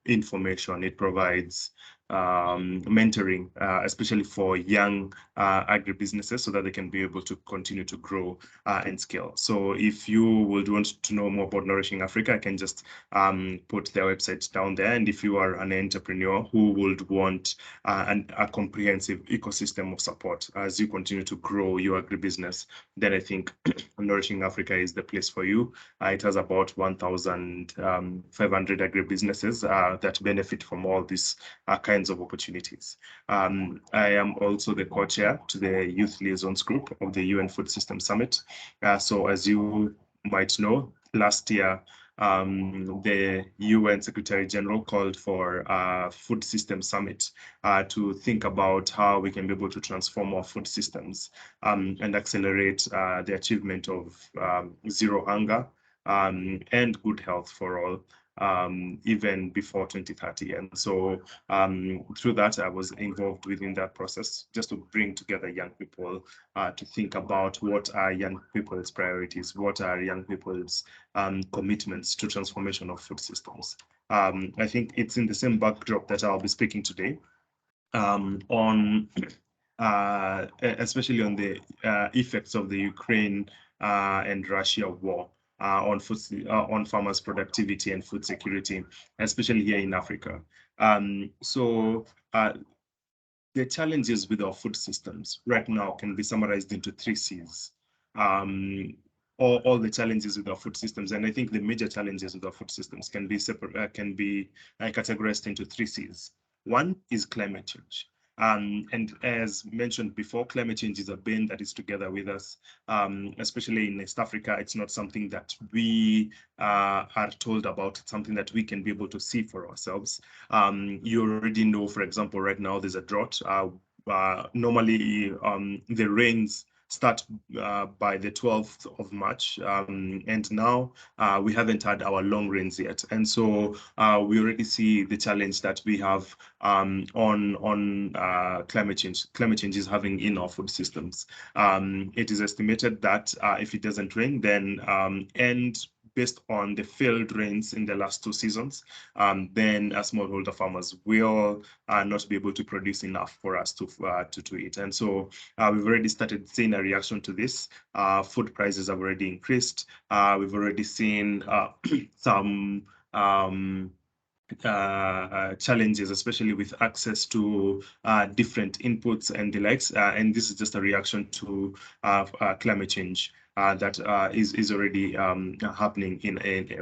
information, it provides mentoring, especially for young agribusinesses, so that they can be able to continue to grow and scale. So if you would want to know more about Nourishing Africa, I can just put their website down there. And if you are an entrepreneur who would want a comprehensive ecosystem of support as you continue to grow your agribusiness, then I think Nourishing Africa is the place for you. It has about 1,500 agribusinesses that benefit from all these kinds of opportunities. I am also the co-chair to the Youth Liaisons Group of the UN Food System Summit. So as you might know, last year, the UN Secretary General called for a food system summit to think about how we can be able to transform our food systems and accelerate the achievement of zero hunger and good health for all, even before 2030. And so through that, I was involved within that process, just to bring together young people to think about what are young people's priorities, what are young people's commitments to transformation of food systems. I think it's in the same backdrop that I'll be speaking today on especially on the effects of the Ukraine and Russia war on farmers' productivity and food security, especially here in Africa. The challenges with our food systems right now can be summarized into 3 C's. All the challenges with our food systems, and I think the major challenges with our food systems can be categorized into 3 C's. One is climate change. And as mentioned before, climate change is a bane that is together with us, especially in East Africa. It's not something that we are told about. It's something that we can be able to see for ourselves. You already know, for example, right now there's a drought. Normally, the rains start by the 12th of March, and now we haven't had our long rains yet. And so we already see the challenge that we have on climate change. Climate change is having in our food systems. It is estimated that if it doesn't rain, then based on the failed rains in the last 2 seasons, then smallholder farmers will not be able to produce enough for us to eat. And so we've already started seeing a reaction to this. Food prices have already increased. We've already seen some challenges, especially with access to different inputs and the likes. And this is just a reaction to climate change that is already happening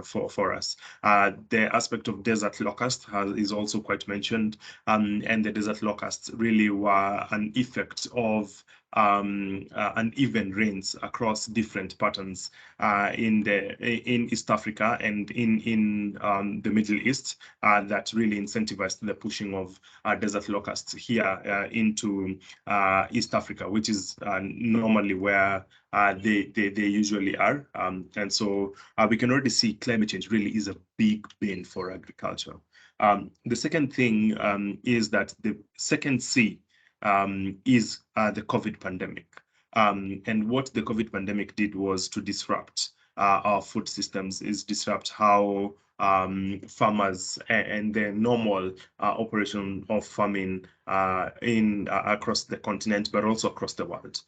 for us. The aspect of desert locust is also quite mentioned, and the desert locusts really were an effect of uneven rains across different patterns in East Africa and in the Middle East that really incentivized the pushing of desert locusts here into East Africa, which is normally where they usually are. And so we can already see climate change really is a big bane for agriculture. The second thing is that the second C is the COVID pandemic. And what the COVID pandemic did was to disrupt our food systems, is disrupt how farmers and the normal operation of farming across the continent, but also across the world.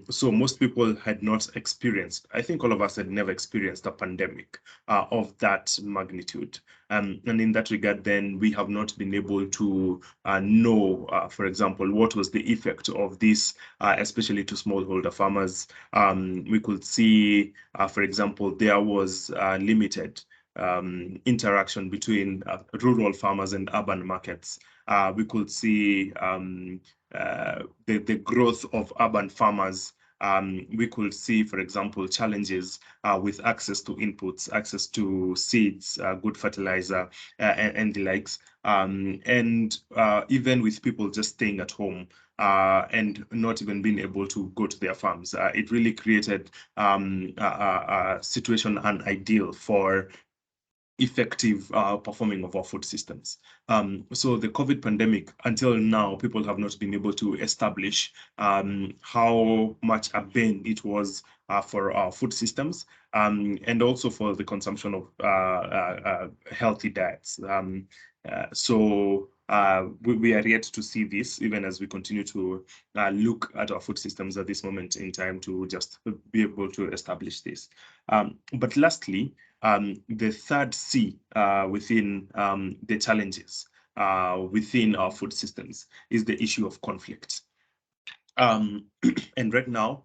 So most people had not experienced, I think all of us had never experienced a pandemic of that magnitude. And in that regard, then we have not been able to know, for example, what was the effect of this, especially to smallholder farmers. We could see, for example, there was limited interaction between rural farmers and urban markets. We could see the growth of urban farmers we could see, for example, challenges with access to inputs, access to seeds, good fertilizer, and the likes, and even with people just staying at home and not even being able to go to their farms. It really created a situation unideal for effective performing of our food systems. So the COVID pandemic, until now, people have not been able to establish how much a bane it was for our food systems, and also for the consumption of healthy diets. So we are yet to see this, even as we continue to look at our food systems at this moment in time to just be able to establish this. But lastly, the third C within the challenges within our food systems is the issue of conflict. And right now,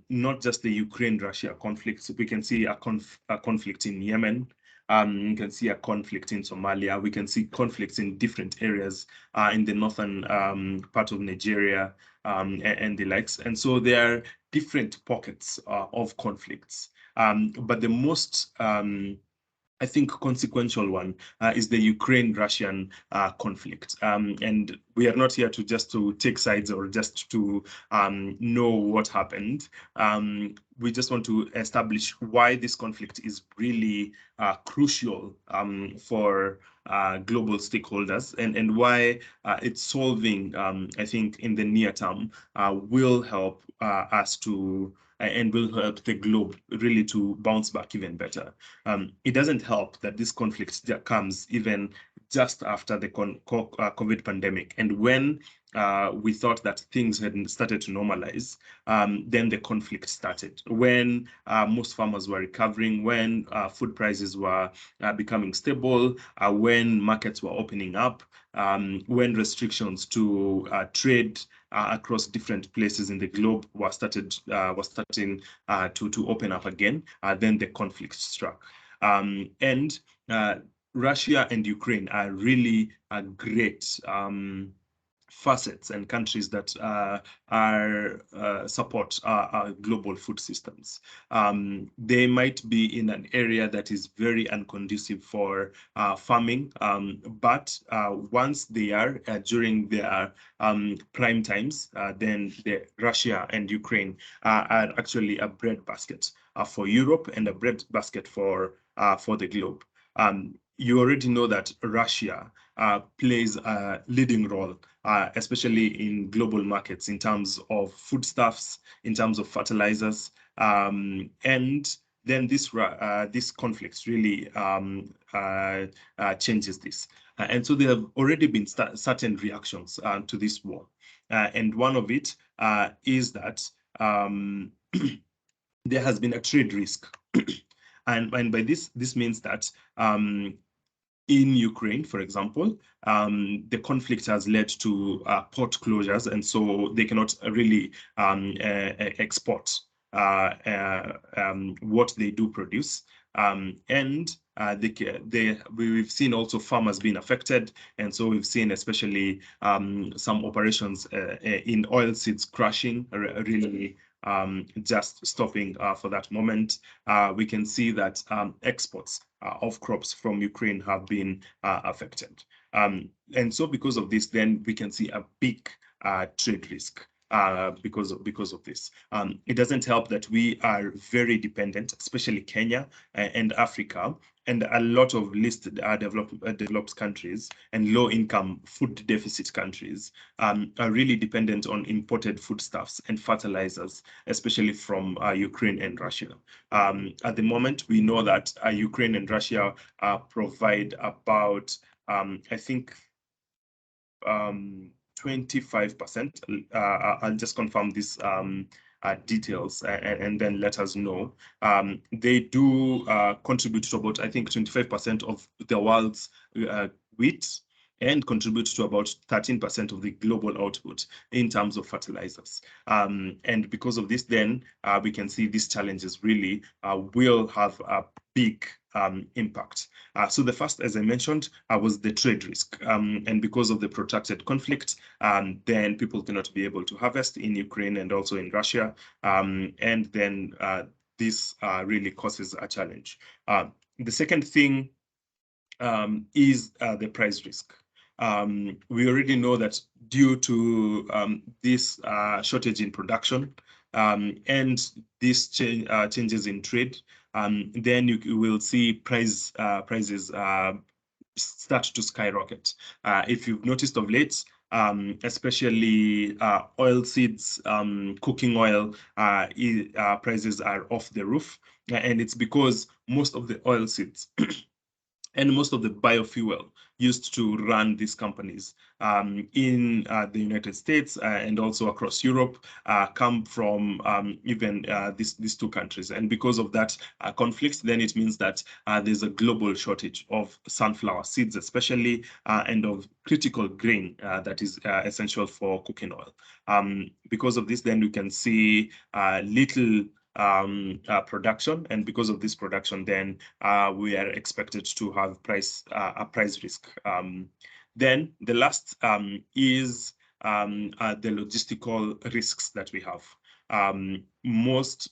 not just the Ukraine-Russia conflict, we can see a conflict in Yemen. You can see a conflict in Somalia. We can see conflicts in different areas in the northern part of Nigeria and the likes. And so there are different pockets of conflicts. But the most I think consequential one is the Ukraine-Russian conflict. And we are not here to just to take sides or just to know what happened. We just want to establish why this conflict is really crucial for global stakeholders, and why it's solving, I think, in the near term, will help us to and will help the globe really to bounce back even better. It doesn't help that this conflict comes even just after the COVID pandemic. And when we thought that things had started to normalize, then the conflict started. When most farmers were recovering, when food prices were becoming stable, when markets were opening up, when restrictions to trade across different places in the globe were starting to open up again, then the conflict struck. And Russia and Ukraine are really great facets and countries that support our global food systems. They might be in an area that is very unconducive for farming, but once they are during their prime times, then Russia and Ukraine are actually a breadbasket for Europe and a breadbasket for the globe. You already know that Russia plays a leading role, especially in global markets in terms of foodstuffs, in terms of fertilizers, and then this conflict really changes this. And so there have already been certain reactions to this war. And one of it is that there has been a trade risk. And by this means that in Ukraine, for example, the conflict has led to port closures, and so they cannot really export what they do produce. And we've seen also farmers being affected, and so we've seen especially some operations in oilseeds crushing really just stopping for that moment. We can see that exports of crops from Ukraine have been affected. And so because of this, then we can see a big trade risk because of this. It doesn't help that we are very dependent, especially Kenya and Africa, and a lot of listed developed countries and low-income food deficit countries are really dependent on imported foodstuffs and fertilizers, especially from Ukraine and Russia. At the moment, we know that Ukraine and Russia provide about, I think, 25%. I'll just confirm these details and then let us know. They do contribute to about, I think, 25% of the world's wheat, and contribute to about 13% of the global output in terms of fertilizers. And because of this, then we can see these challenges really will have a big impact. So the first, as I mentioned, was the trade risk. And because of the protracted conflict, then people cannot be able to harvest in Ukraine and also in Russia. And then this really causes a challenge. The second thing is the price risk. We already know that due to this shortage in production and these changes in trade, then you will see prices start to skyrocket. If you've noticed of late, especially oil seeds, cooking oil, prices are off the roof. And it's because most of the oil seeds and most of the biofuel used to run these companies in the United States and also across Europe come from even these two countries. And because of that conflict, then it means that there's a global shortage of sunflower seeds, especially, and of critical grain that is essential for cooking oil. Because of this, then you can see little production, and because of this production, then we are expected to have a price risk. Then the last is the logistical risks that we have.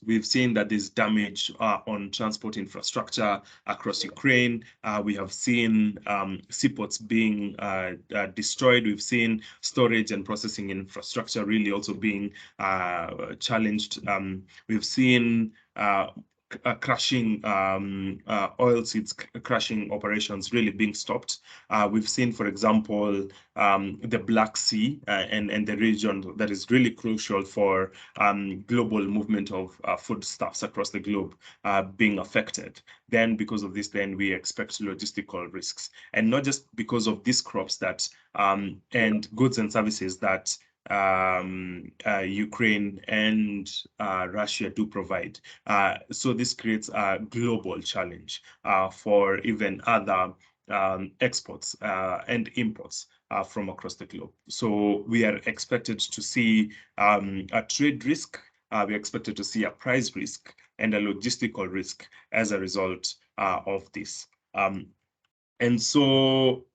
We've seen that there's damage on transport infrastructure across Ukraine. We have seen seaports being destroyed. We've seen storage and processing infrastructure really also being challenged. We've seen crushing oil seeds crushing operations really being stopped. We've seen, for example, the Black Sea and the region that is really crucial for global movement of foodstuffs across the globe being affected. Then because of this, then we expect logistical risks, and not just because of these crops that and goods and services that Ukraine and Russia do provide. So this creates a global challenge for even other exports and imports from across the globe. So we are expected to see a trade risk, we're expected to see a price risk and a logistical risk as a result of this. And so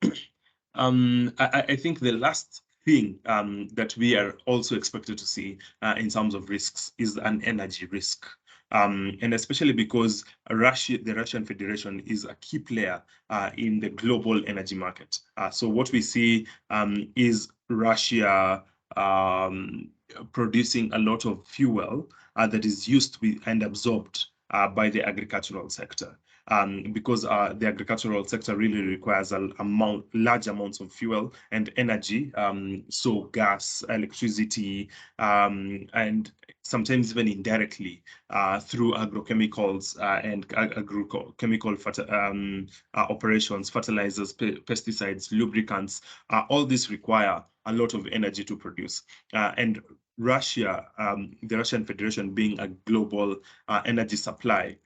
I think the last thing that we are also expected to see in terms of risks is an energy risk. And especially because the Russian Federation is a key player in the global energy market. So what we see is Russia producing a lot of fuel that is used to be and absorbed by the agricultural sector. Because the agricultural sector really requires large amounts of fuel and energy, so gas, electricity, and sometimes even indirectly through agrochemicals and agrochemical operations, fertilizers, pesticides, lubricants. All these require a lot of energy to produce. And Russia, the Russian Federation being a global energy supply,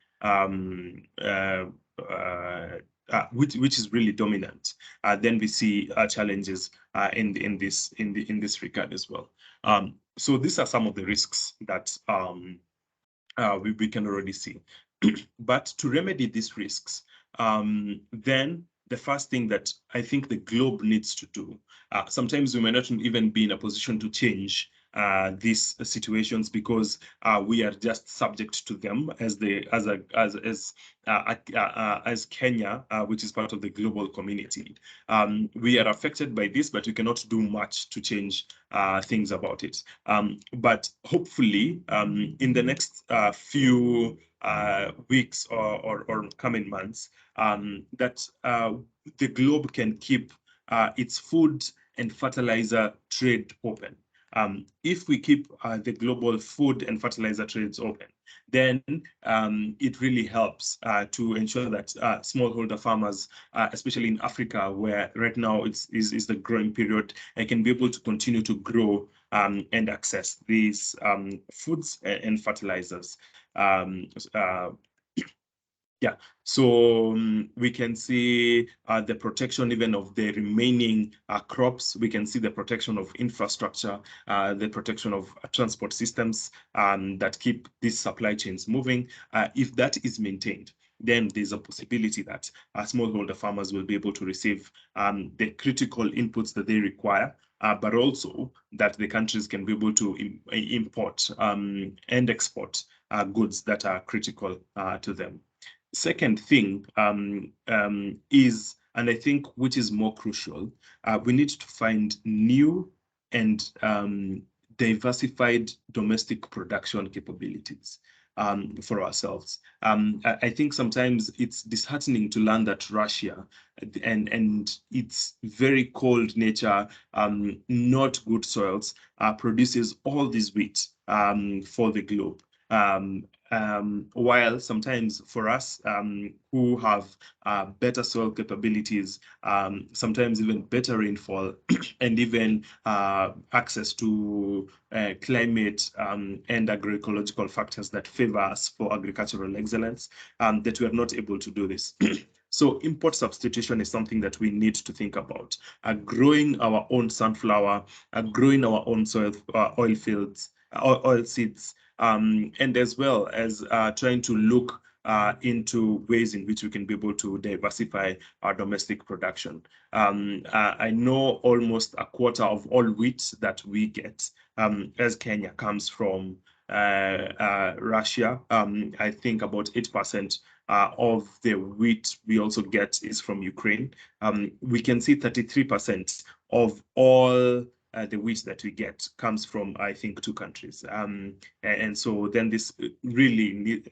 which is really dominant, then we see challenges in this regard as well. So these are some of the risks that we can already see. But to remedy these risks, then the first thing that I think the globe needs to do, sometimes we may not even be in a position to change these situations because we are just subject to them as Kenya, which is part of the global community. We are affected by this, but we cannot do much to change things about it. But hopefully, in the next few weeks or coming months, that the globe can keep its food and fertilizer trade open. If we keep the global food and fertilizer trades open, then it really helps to ensure that smallholder farmers, especially in Africa, where right now is the growing period, can be able to continue to grow and access these foods and fertilizers. Yeah, so we can see the protection even of the remaining crops. We can see the protection of infrastructure, the protection of transport systems that keep these supply chains moving. If that is maintained, then there's a possibility that smallholder farmers will be able to receive the critical inputs that they require, but also that the countries can be able to import and export goods that are critical to them. Second thing is, and I think which is more crucial, we need to find new and diversified domestic production capabilities for ourselves. I think sometimes it's disheartening to learn that Russia and its very cold nature, not good soils, produces all this wheat for the globe. While sometimes for us who have better soil capabilities, sometimes even better rainfall, and even access to climate and agroecological factors that favor us for agricultural excellence, that we are not able to do this. So import substitution is something that we need to think about. Growing our own sunflower, growing our own soil, oil fields, oil seeds, and as well as trying to look into ways in which we can be able to diversify our domestic production. I know almost a quarter of all wheat that we get as Kenya comes from Russia. I think about 8% of the wheat we also get is from Ukraine. We can see 33% of all the wheat that we get comes from, I think, 2 countries. And so then this really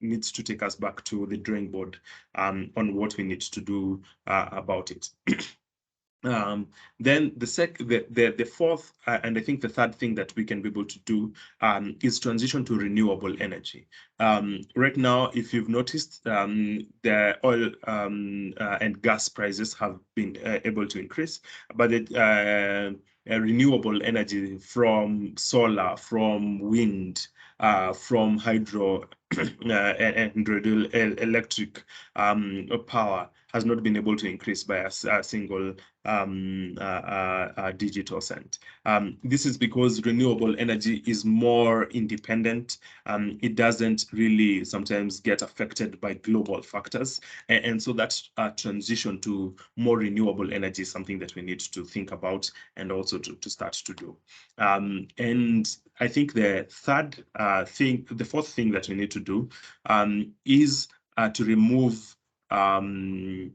needs to take us back to the drawing board on what we need to do about it. Then the fourth and I think the third thing that we can be able to do is transition to renewable energy. Right now, if you've noticed, the oil and gas prices have been able to increase, but renewable energy from solar, from wind, from hydro and electric power has not been able to increase by a single digital cent. This is because renewable energy is more independent. It doesn't really sometimes get affected by global factors. And so that transition to more renewable energy is something that we need to think about and also to start to do. And I think the fourth thing that we need to do is to remove I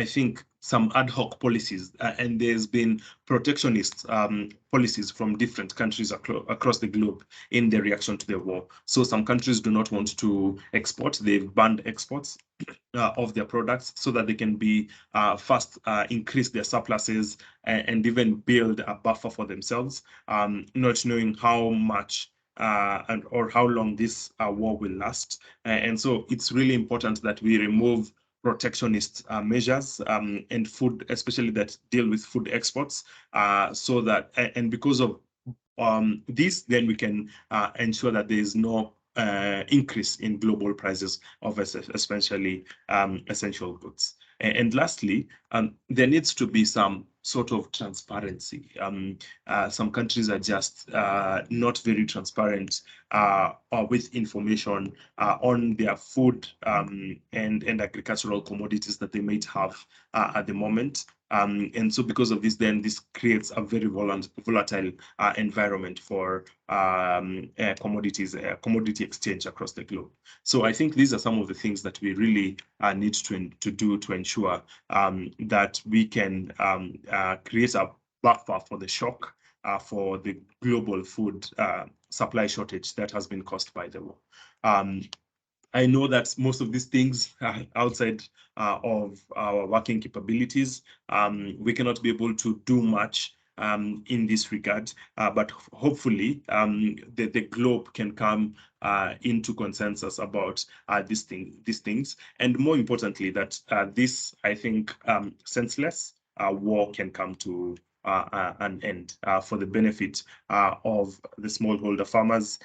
think some ad hoc policies, and there's been protectionist policies from different countries across the globe in their reaction to the war. So some countries do not want to export. They've banned exports of their products so that they can be fast increase their surpluses and even build a buffer for themselves, not knowing how much or how long this war will last. And so it's really important that we remove protectionist measures and food, especially that deal with food exports, so that, and because of this, then we can ensure that there is no increase in global prices of especially essential goods. And lastly, there needs to be some sort of transparency. Some countries are just not very transparent with information on their food and agricultural commodities that they might have at the moment. And so because of this, then this creates a very volatile environment for commodity exchange across the globe. So I think these are some of the things that we really need to do to ensure that we can create a buffer for the shock for the global food supply shortage that has been caused by the war. I know that most of these things are outside of our working capabilities. We cannot be able to do much in this regard, but hopefully the globe can come into consensus about these things, and more importantly, that this, I think, senseless war can come to an end for the benefit of the smallholder farmers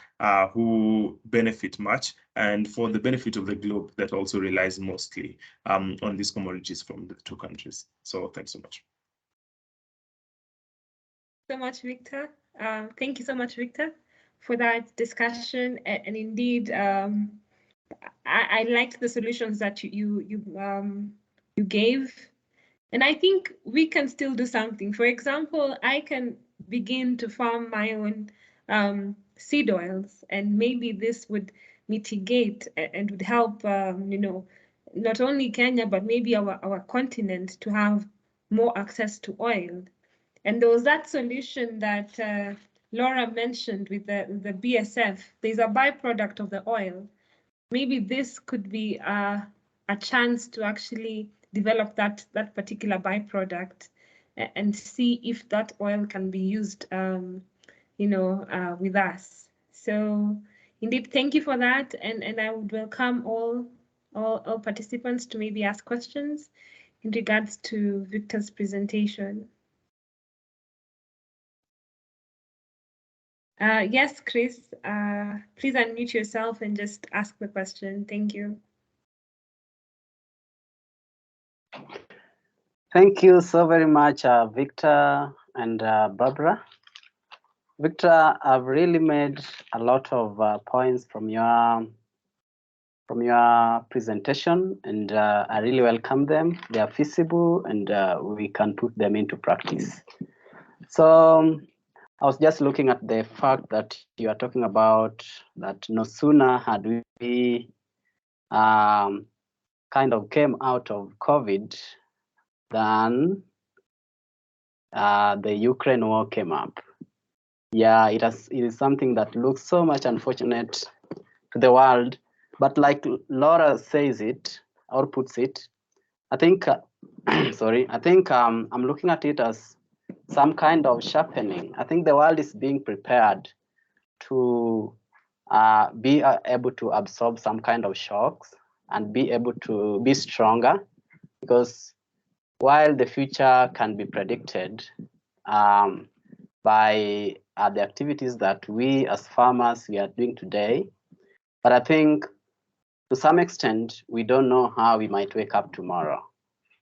who benefit much, and for the benefit of the globe that also relies mostly on these commodities from the two countries. So thanks so much. So much, Victor. Thank you so much, Victor, for that discussion. And indeed, I liked the solutions that you gave. And I think we can still do something. For example, I can begin to farm my own seed oils, and maybe this would mitigate and would help, you know, not only Kenya, but maybe our continent to have more access to oil. And there was that solution that Laura mentioned with the BSF. There's a byproduct of the oil. Maybe this could be a chance to actually develop that particular byproduct and see if that oil can be used, you know, with us. So indeed, thank you for that. And I would welcome all participants to maybe ask questions in regards to Victor's presentation. Yes, Chris, please unmute yourself and just ask the question. Thank you. Thank you so very much, Victor and Babra. Victor, I've really made a lot of points from your presentation, and I really welcome them. They are feasible, and we can put them into practice. So I was just looking at the fact that you are talking about that no sooner had we kind of came out of COVID than the Ukraine war came up. Yeah, it is something that looks so much unfortunate to the world. But like Laura says it, or puts it, I think, sorry, I think I'm looking at it as some kind of sharpening. I think the world is being prepared to be able to absorb some kind of shocks and be able to be stronger, because while the future can be predicted by the activities that we as farmers we are doing today, but I think to some extent we don't know how we might wake up tomorrow.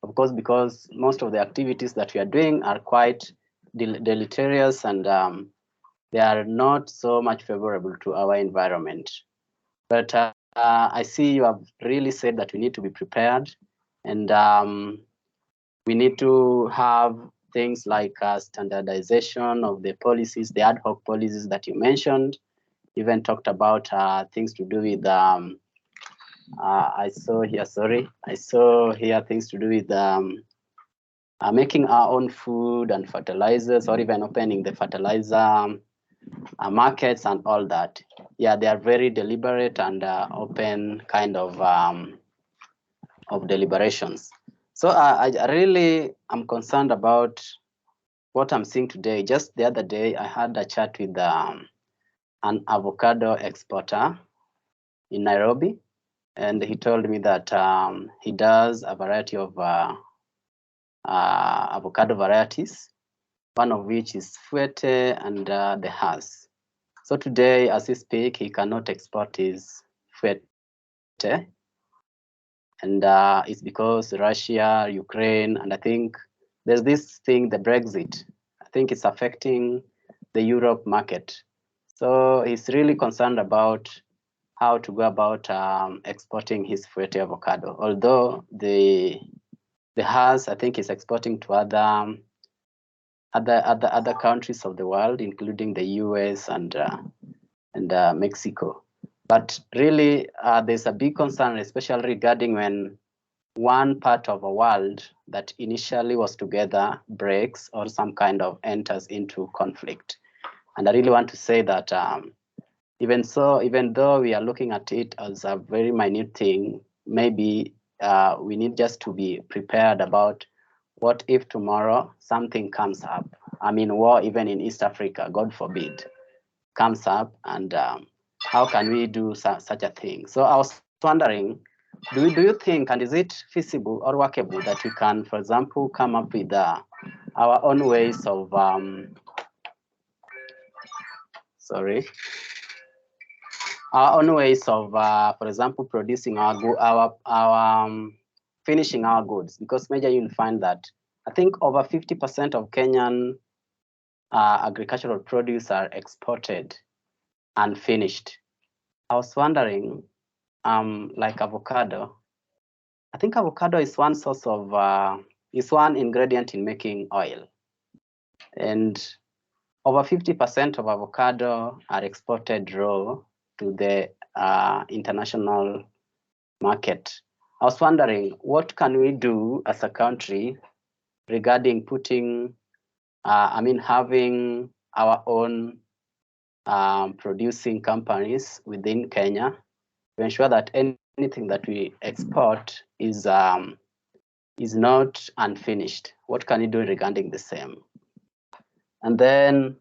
Of course, because most of the activities that we are doing are quite deleterious, and they are not so much favorable to our environment. But I see you have really said that we need to be prepared, and we need to have things like standardization of the policies, the ad hoc policies that you mentioned. You even talked about things to do with I saw here things to do with making our own food and fertilizers, or even opening the fertilizer markets and all that. Yeah, they are very deliberate and open kind of deliberations. So I really am concerned about what I'm seeing today. Just the other day, I had a chat with an avocado exporter in Nairobi, and he told me that he does a variety of avocado varieties, one of which is Fuerte and the Hass. So today, as we speak, he cannot export his Fuerte, and it's because Russia, Ukraine, and I think there's this thing, the Brexit. I think it's affecting the Europe market. So he's really concerned about how to go about exporting his Fuerte avocado. Although the Hass, I think, is exporting to other countries of the world, including the US and Mexico. But really, there's a big concern, especially regarding when one part of a world that initially was together breaks or some kind of enters into conflict. And I really want to say that even though we are looking at it as a very minute thing, maybe we need just to be prepared about what if tomorrow something comes up. I mean, war even in East Africa, God forbid, comes up, and how can we do such a thing? So I was wondering, do you think, and is it feasible or workable that we can, for example, come up with our own ways of our own ways of, for example, producing finishing our goods? Because major, you'll find that I think over 50% of Kenyan agricultural produce are exported unfinished. I was wondering, like avocado, I think avocado is one source of, is one ingredient in making oil. And over 50% of avocado are exported raw to the international market. I was wondering, what can we do as a country regarding putting, having our own producing companies within Kenya to ensure that anything that we export is not unfinished? What can you do regarding the same? And then,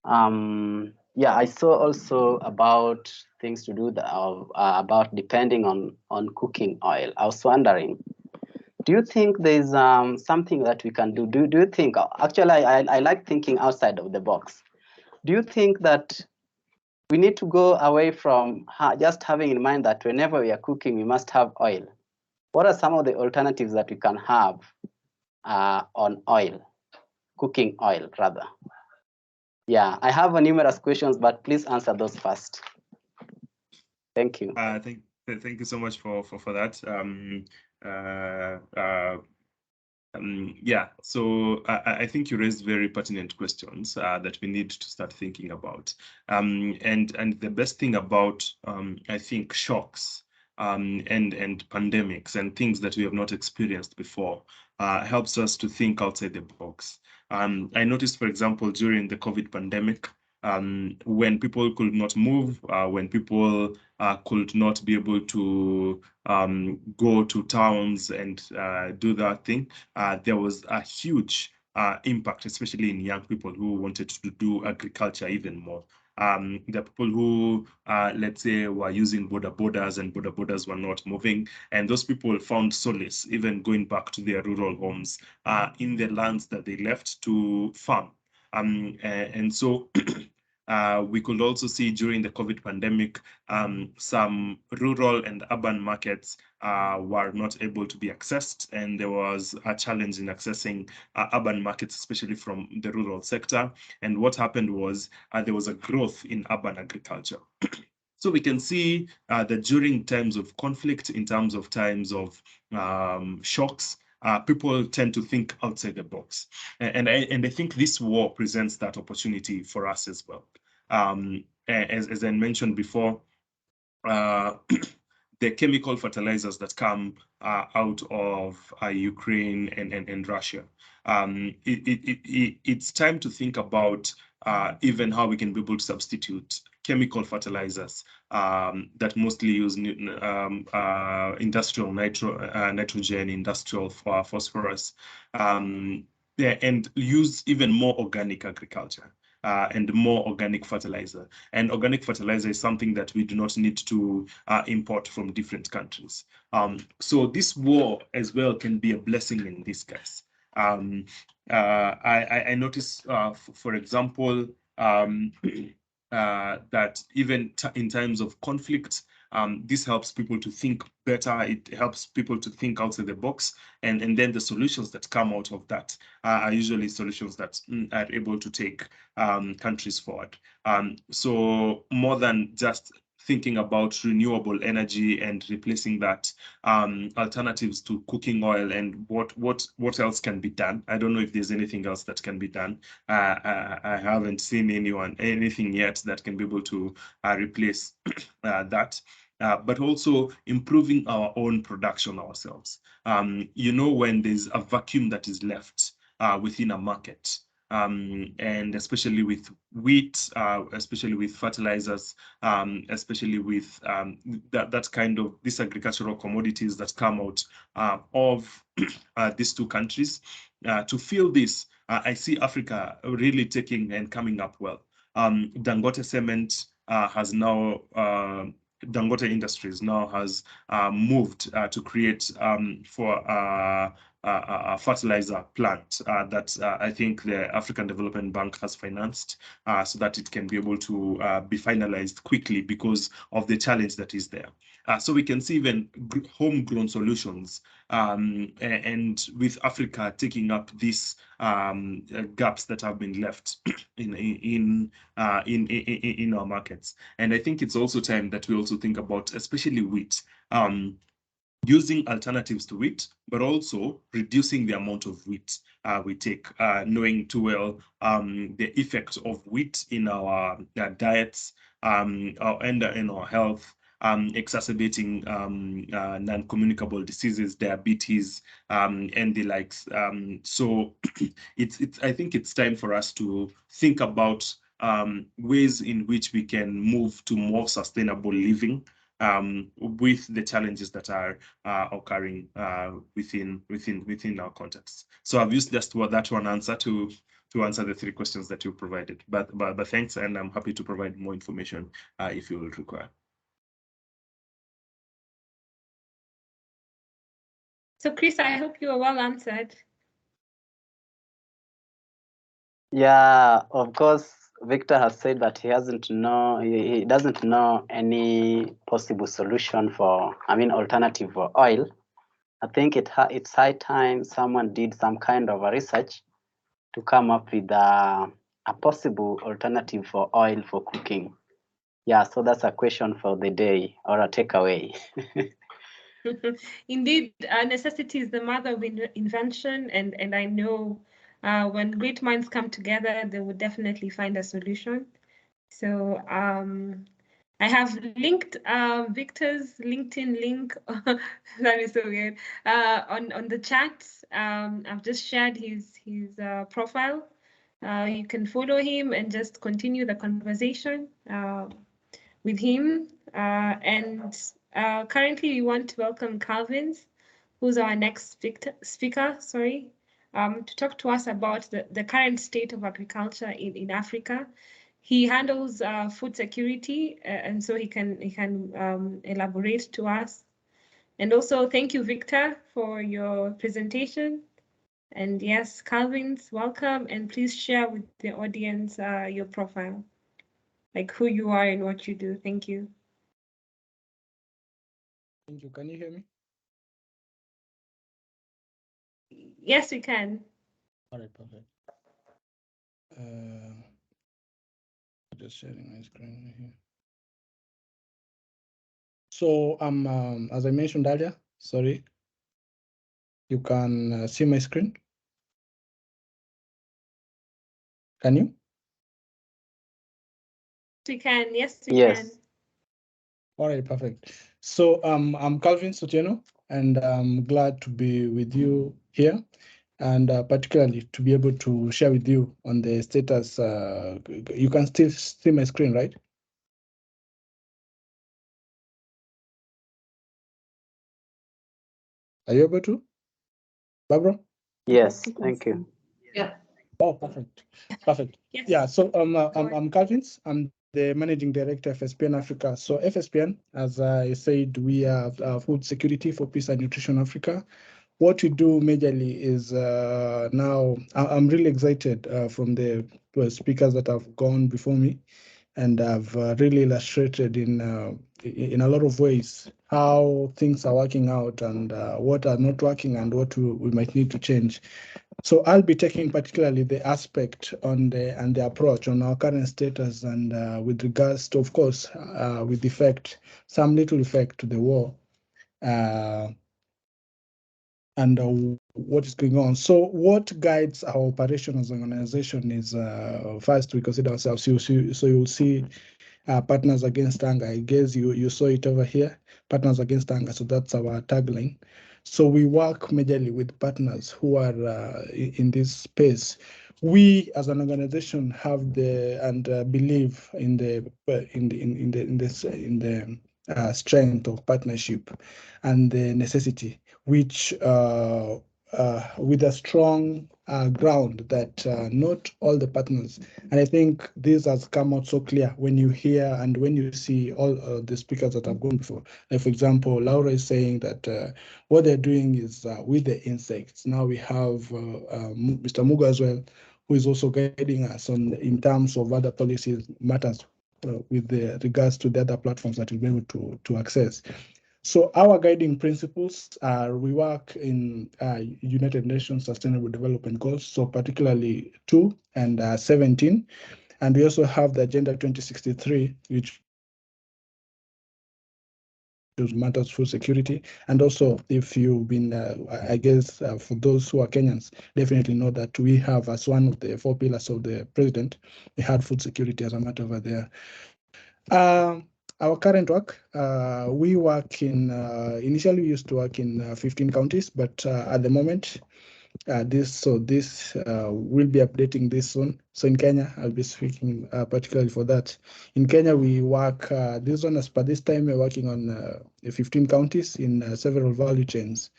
yeah, I saw also about things to do about depending on cooking oil. I was wondering, do you think there's something that we can do? Do you think, actually, I like thinking outside of the box. Do you think that we need to go away from just having in mind that whenever we are cooking, we must have oil? What are some of the alternatives that we can have on oil, cooking oil rather? Yeah, I have numerous questions, but please answer those first. Thank you. Thank you so much for that. Yeah, so I think you raised very pertinent questions that we need to start thinking about. And the best thing about, I think, shocks and pandemics and things that we have not experienced before helps us to think outside the box. I noticed, for example, during the COVID pandemic, when people could not move, when people could not be able to go to towns and do that thing, there was a huge impact, especially in young people who wanted to do agriculture even more. The people who, let's say, were using bodas and bodas were not moving, and those people found solace even going back to their rural homes in the lands that they left to farm. And so we could also see during the COVID pandemic, some rural and urban markets were not able to be accessed, and there was a challenge in accessing urban markets, especially from the rural sector. And what happened was there was a growth in urban agriculture. So we can see that during times of conflict, in terms of times of shocks, people tend to think outside the box. And I think this war presents that opportunity for us as well. As I mentioned before, the chemical fertilizers that come out of Ukraine and Russia, it's time to think about even how we can be able to substitute chemical fertilizers that mostly use industrial nitrogen, industrial phosphorus, and use even more organic agriculture. And more organic fertilizer. And organic fertilizer is something that we do not need to import from different countries. So this war as well can be a blessing in disguise. I noticed, for example, that even in times of conflict, this helps people to think better. It helps people to think outside the box, and then the solutions that come out of that are usually solutions that are able to take countries forward. So more than just thinking about renewable energy and replacing that, alternatives to cooking oil and what else can be done. I don't know if there's anything else that can be done. I haven't seen anything yet that can be able to replace that. But also improving our own production ourselves. When there's a vacuum that is left within a market, and especially with wheat, especially with fertilizers, especially with that kind of these agricultural commodities that come out of these two countries. To fill this, I see Africa really taking and coming up well. Dangote Cement has now Dangote Industries now has moved to create for a fertilizer plant that I think the African Development Bank has financed so that it can be able to be finalized quickly because of the challenge that is there. So we can see even homegrown solutions and with Africa taking up these gaps that have been left in our markets. And I think it's also time that we also think about, especially wheat, using alternatives to wheat, but also reducing the amount of wheat we take, knowing too well the effect of wheat in our diets and in our health, exacerbating non-communicable diseases, diabetes, and the likes. So I think it's time for us to think about ways in which we can move to more sustainable living with the challenges that are occurring within our context. So I've used just that one answer to answer the 3 questions that you provided. But thanks, and I'm happy to provide more information if you will require. So Chris, I hope you are well answered. Yeah, of course, Victor has said that he doesn't know any possible solution for, alternative for oil. I think it's high time someone did some kind of a research to come up with a possible alternative for oil for cooking. Yeah, so that's a question for the day or a takeaway. Indeed, necessity is the mother of invention, and I know when great minds come together, they would definitely find a solution. So I have linked Victor's LinkedIn link. That is so weird. On the chat, I've just shared his profile. You can follow him and just continue the conversation with him. And currently, we want to welcome Kalvince, who's our next speaker. To talk to us about the current state of agriculture in Africa. He handles food security, and so he can elaborate to us. And also, thank you, Victor, for your presentation. And yes, Kalvince, welcome, and please share with the audience your profile, like who you are and what you do. Thank you. Thank you. Can you hear me? Yes, we can. All right, perfect. Just sharing my screen here. So as I mentioned earlier, sorry, you can see my screen. Can you? We can. Yes, we can. All right, perfect. So I'm Kalvince Otieno, and I'm glad to be with you here, and particularly to be able to share with you on the status. You can still see my screen, right? Are you able to, Babra? Yes, thank you. Yeah. Oh, perfect. Perfect. Yes. Yeah, so I'm Kalvince. I'm the Managing Director of FSPN Africa. So FSPN, as I said, we are Food Security for Peace and Nutrition Africa. What we do majorly is now, I'm really excited from the speakers that have gone before me, and I've really illustrated in a lot of ways how things are working out and what are not working and what we might need to change. So I'll be taking particularly the aspect on the approach on our current status and with regards to, of course, with some little effect to the war and what is going on. So what guides our operation as an organization is first we consider ourselves. So you'll see Partners Against Hunger. I guess you saw it over here, Partners Against Hunger. So that's our tagline. So we work majorly with partners who are in this space. We, as an organization, have believe in the strength of partnership and the necessity, which with a strong ground that not all the partners, and I think this has come out so clear when you hear and when you see all the speakers that have gone before. Like, for example, Laura is saying that what they're doing is with the insects. Now we have Mr. Mugo as well, who is also guiding us on in terms of other policies matters with the regards to the other platforms that we'll be able to access. So our guiding principles are, we work in United Nations Sustainable Development Goals, so particularly 2 and 17. And we also have the Agenda 2063, which matters food security. And also, if you've been, I guess, for those who are Kenyans, definitely know that we have as one of the 4 pillars of the president, we had food security as a matter over there. Our current work, we work in, initially we used to work in 15 counties, but at the moment, we'll be updating this soon. So in Kenya, I'll be speaking particularly for that. In Kenya, we work, this one, as per this time, we're working on 15 counties in several value chains.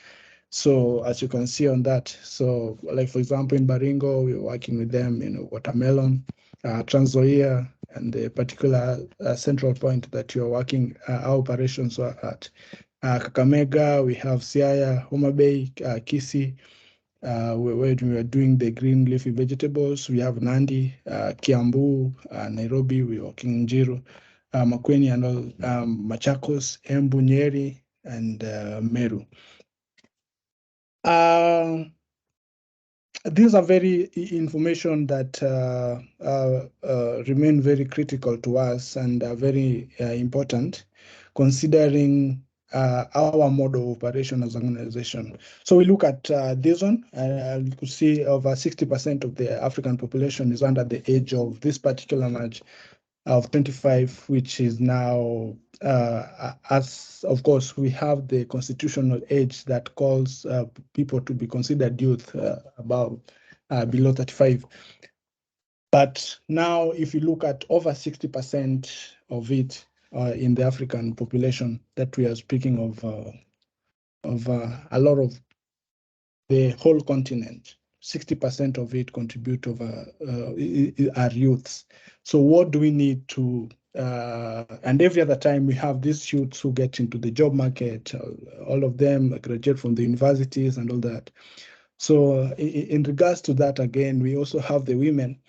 So as you can see on that, so like, for example, in Baringo, we're working with them in watermelon, Trans Nzoia, and the particular central point that you're working our operations are at. Kakamega, we have Siaya, Homa Bay, Kisii, where we are doing the green leafy vegetables. We have Nandi, Kiambu, Nairobi, we're working in Njiru, Makueni and all, Machakos, Embu, Nyeri, and Meru. These are very information that remain very critical to us and are very important, considering our model of operation as an organization. So we look at this one, you could see over 60% of the African population is under the age of this particular match of 25, which is now, as of course, we have the constitutional age that calls people to be considered youth above, below 35. But now, if you look at over 60% of it in the African population, that we are speaking of a lot of the whole continent, 60% of it contribute over are youths. So what do we need to, and every other time we have these youths who get into the job market, all of them graduate from the universities and all that. So in regards to that, again, we also have the women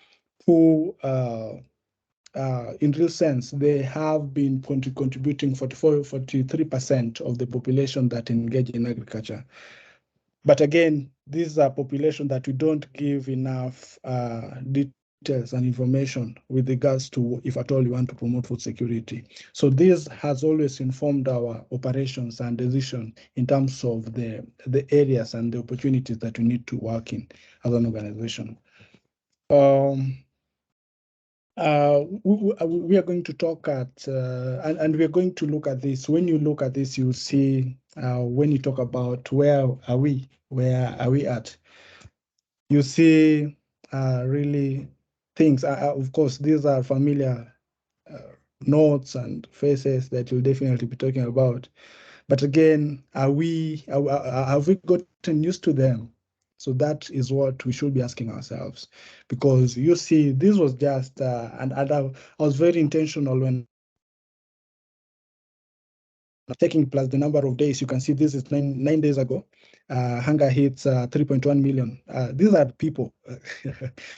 who, in real sense, they have been contributing 43% of the population that engage in agriculture. But again, this is a population that we don't give enough details and information with regards to, if at all you want to promote food security. So this has always informed our operations and decision in terms of the areas and the opportunities that we need to work in as an organization. We are going to talk at, and we are going to look at this. When you look at this, you'll see when you talk about where are we at, you see really things. Of course, these are familiar notes and faces that you'll definitely be talking about. But again, have we gotten used to them? So that is what we should be asking ourselves, because you see, this was just, and I was very intentional when taking plus the number of days. You can see this is nine days ago. Hunger hits 3.1 million. These are people.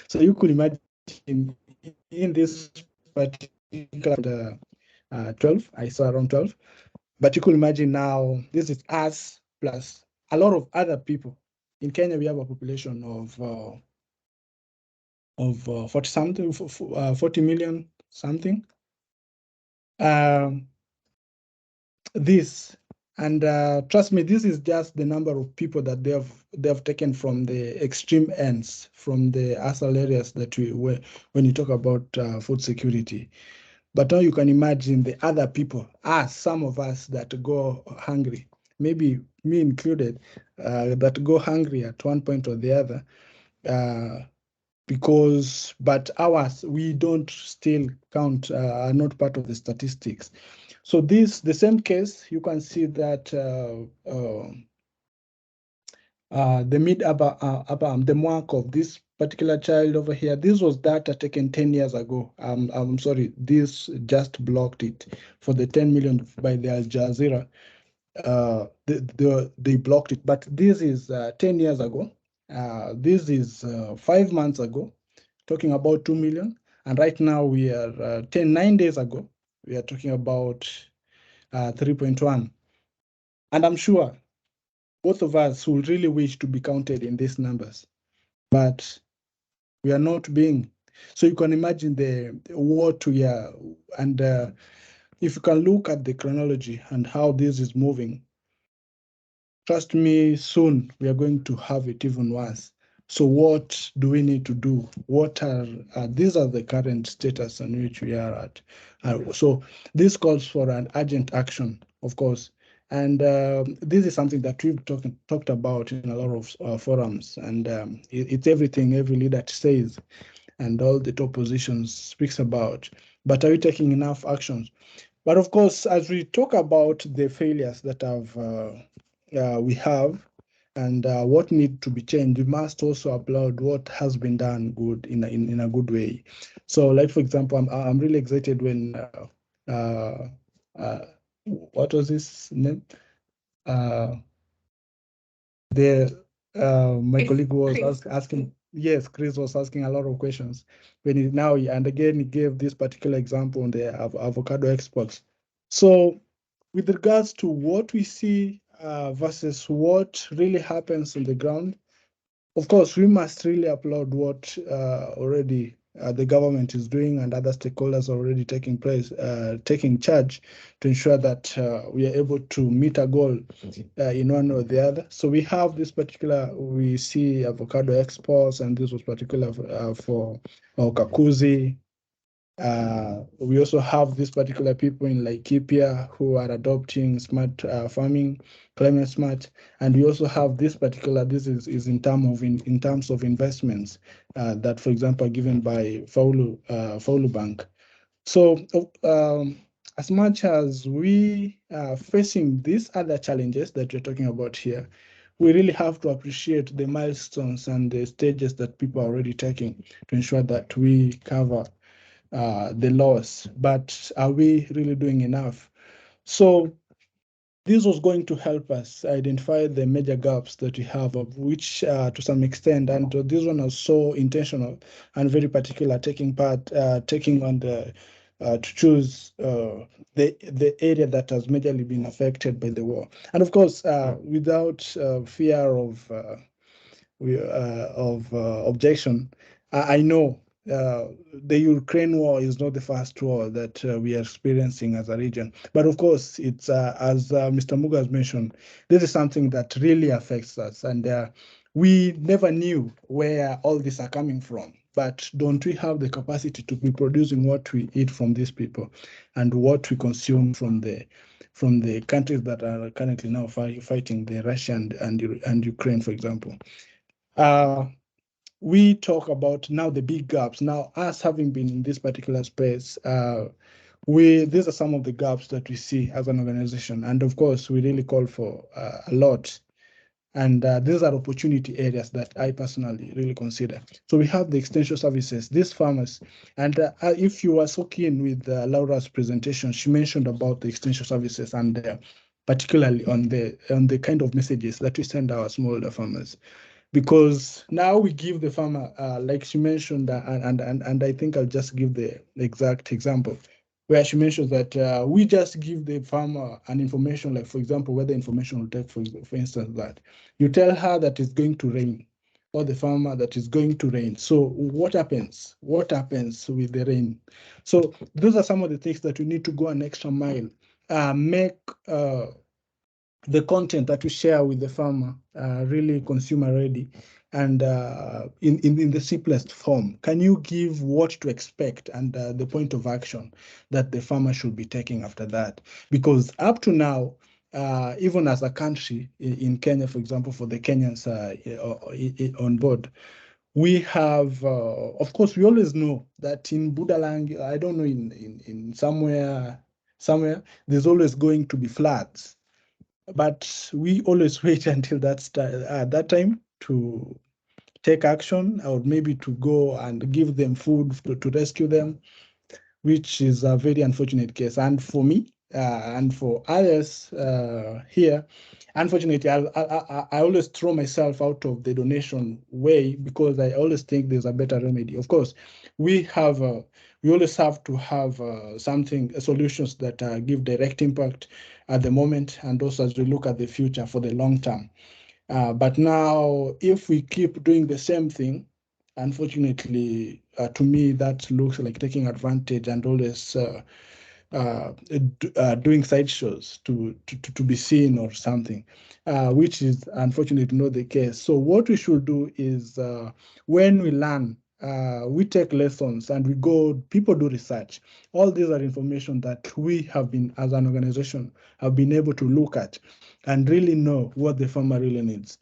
So you could imagine in this particular 12, I saw around 12. But you could imagine now, this is us plus a lot of other people. In Kenya, we have a population of 40 million something. This, and trust me, this is just the number of people that they have taken from the extreme ends, from the ASAL areas that when you talk about food security. But now you can imagine the other people, some of us that go hungry, maybe me included, that go hungry at one point or the other, but ours, we don't still count, are not part of the statistics. So the same case, you can see that the mid-upper arm, the mark of this particular child over here. This was data taken 10 years ago. I'm sorry, this just blocked it for the 10 million by the Al Jazeera. They blocked it, but this is 10 years ago. This is 5 months ago, talking about 2 million. And right now we are 9 days ago, we are talking about 3.1. And I'm sure both of us will really wish to be counted in these numbers, but we are not being. So you can imagine what we are, and if you can look at the chronology and how this is moving, trust me, soon we are going to have it even worse. So what do we need to do? What are these are the current status on which we are at. So this calls for an urgent action, of course. And this is something that we've talked about in a lot of forums. And it's everything every leader says and all the top positions speaks about. But are we taking enough actions? But of course, as we talk about the failures that we have and what need to be changed, we must also applaud what has been done good in a good way. So, like for example, I'm really excited when what was his name? My colleague was asking. Yes, Chris was asking a lot of questions. And again he gave this particular example on the avocado exports. So, with regards to what we see versus what really happens on the ground, of course, we must really applaud what already the government is doing and other stakeholders are already taking charge to ensure that we are able to meet a goal in one or the other. So we have this particular, we see avocado exports, and this was particular for Kakuzi. We also have these particular people in Laikipia who are adopting smart farming, climate smart, and we also have this particular. This is in terms of investments that, for example, are given by Faulu Bank. So, as much as we are facing these other challenges that we're talking about here, we really have to appreciate the milestones and the stages that people are already taking to ensure that we cover the loss. But are we really doing enough? So this was going to help us identify the major gaps that we have, of which to some extent, and this one was so intentional and very particular, taking on the to choose the area that has majorly been affected by the war. And of course, without fear of objection, I know the Ukraine war is not the first war that we are experiencing as a region. But of course, it's as Mr. Mugo has mentioned, this is something that really affects us. And we never knew where all these are coming from. But don't we have the capacity to be producing what we eat from these people and what we consume from the countries that are currently now fighting the Russia and Ukraine, for example? We talk about now the big gaps. Now, us having been in this particular space, these are some of the gaps that we see as an organization. And of course, we really call for a lot. And these are opportunity areas that I personally really consider. So we have the extension services, these farmers. And if you are so keen with Laura's presentation, she mentioned about the extension services and particularly on the kind of messages that we send our smallholder farmers. Because now we give the farmer, like she mentioned, and I think I'll just give the exact example, where she mentions that we just give the farmer an information, like for example, weather information will take, for instance, that you tell her that it's going to rain, or the farmer that it's going to rain. So what happens? What happens with the rain? So those are some of the things that we need to go an extra mile, make the content that we share with the farmer really consumer ready and in the simplest form. Can you give what to expect and the point of action that the farmer should be taking after that? Because up to now, even as a country in Kenya, for example, for the Kenyans on board, we have, of course, we always know that in Budalang, I don't know, in somewhere, there's always going to be floods. but we always wait until that time to take action, or maybe to go and give them food to rescue them, which is a very unfortunate case. And for me, and for others here, unfortunately, I always throw myself out of the donation way, because I always think there's a better remedy. Of course, we always have to have solutions that give direct impact at the moment, and also as we look at the future for the long term. But now, if we keep doing the same thing, unfortunately, to me, that looks like taking advantage and always doing sideshows to be seen or something, which is unfortunately not the case. So what we should do is, when we learn, we take lessons and people do research. All these are information that we have been, as an organization, have been able to look at and really know what the farmer really needs.